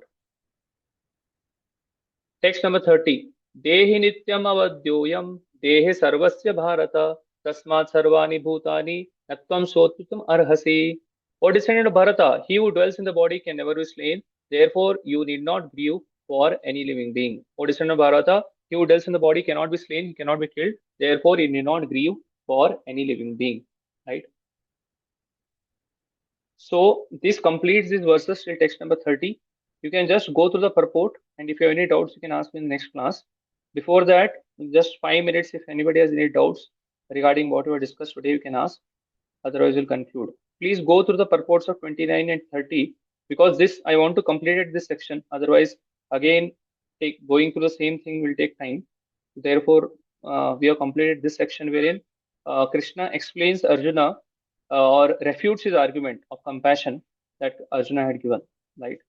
Text number 30. Dehi nityam avadyoyam dehe sarvasya bharata tasmat sarvani bhutani natvam sotutam arhasi. O descendant of Bharata, he who dwells in the body can never be slain. Therefore, you need not grieve for any living being. O descendant of Bharata, he who dwells in the body cannot be slain, he cannot be killed. Therefore, you need not grieve for any living being. Right? So, this completes these verses till text number 30. You can just go through the purport, and if you have any doubts, you can ask me in the next class. Before that, just 5 minutes, if anybody has any doubts regarding what we discussed today, you can ask. Otherwise, we'll conclude. Please go through the purports of 29 and 30, because this, I want to complete it this section. Otherwise, again, going through the same thing will take time. Therefore, we have completed this section wherein Krishna explains Arjuna or refutes his argument of compassion that Arjuna had given, right?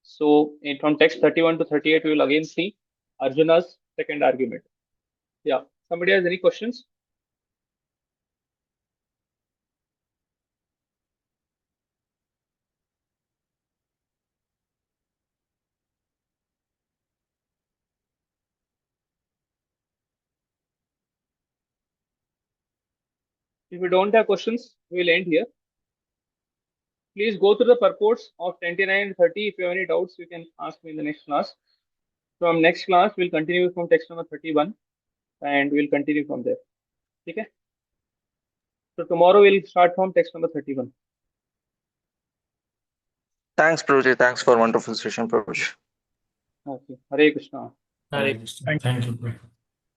So from text 31 to 38, we will again see Arjuna's second argument. Yeah, somebody has any questions? If we don't have questions, we will end here. Please go through the purports of 29 and 30. If you have any doubts, you can ask me in the next class. From next class, we'll continue from text number 31 and we'll continue from there. Okay? So tomorrow we'll start from text number 31. Thanks, Prabhuji. Thanks for wonderful session, Prabhuji. Okay. Hare Krishna. Thank you.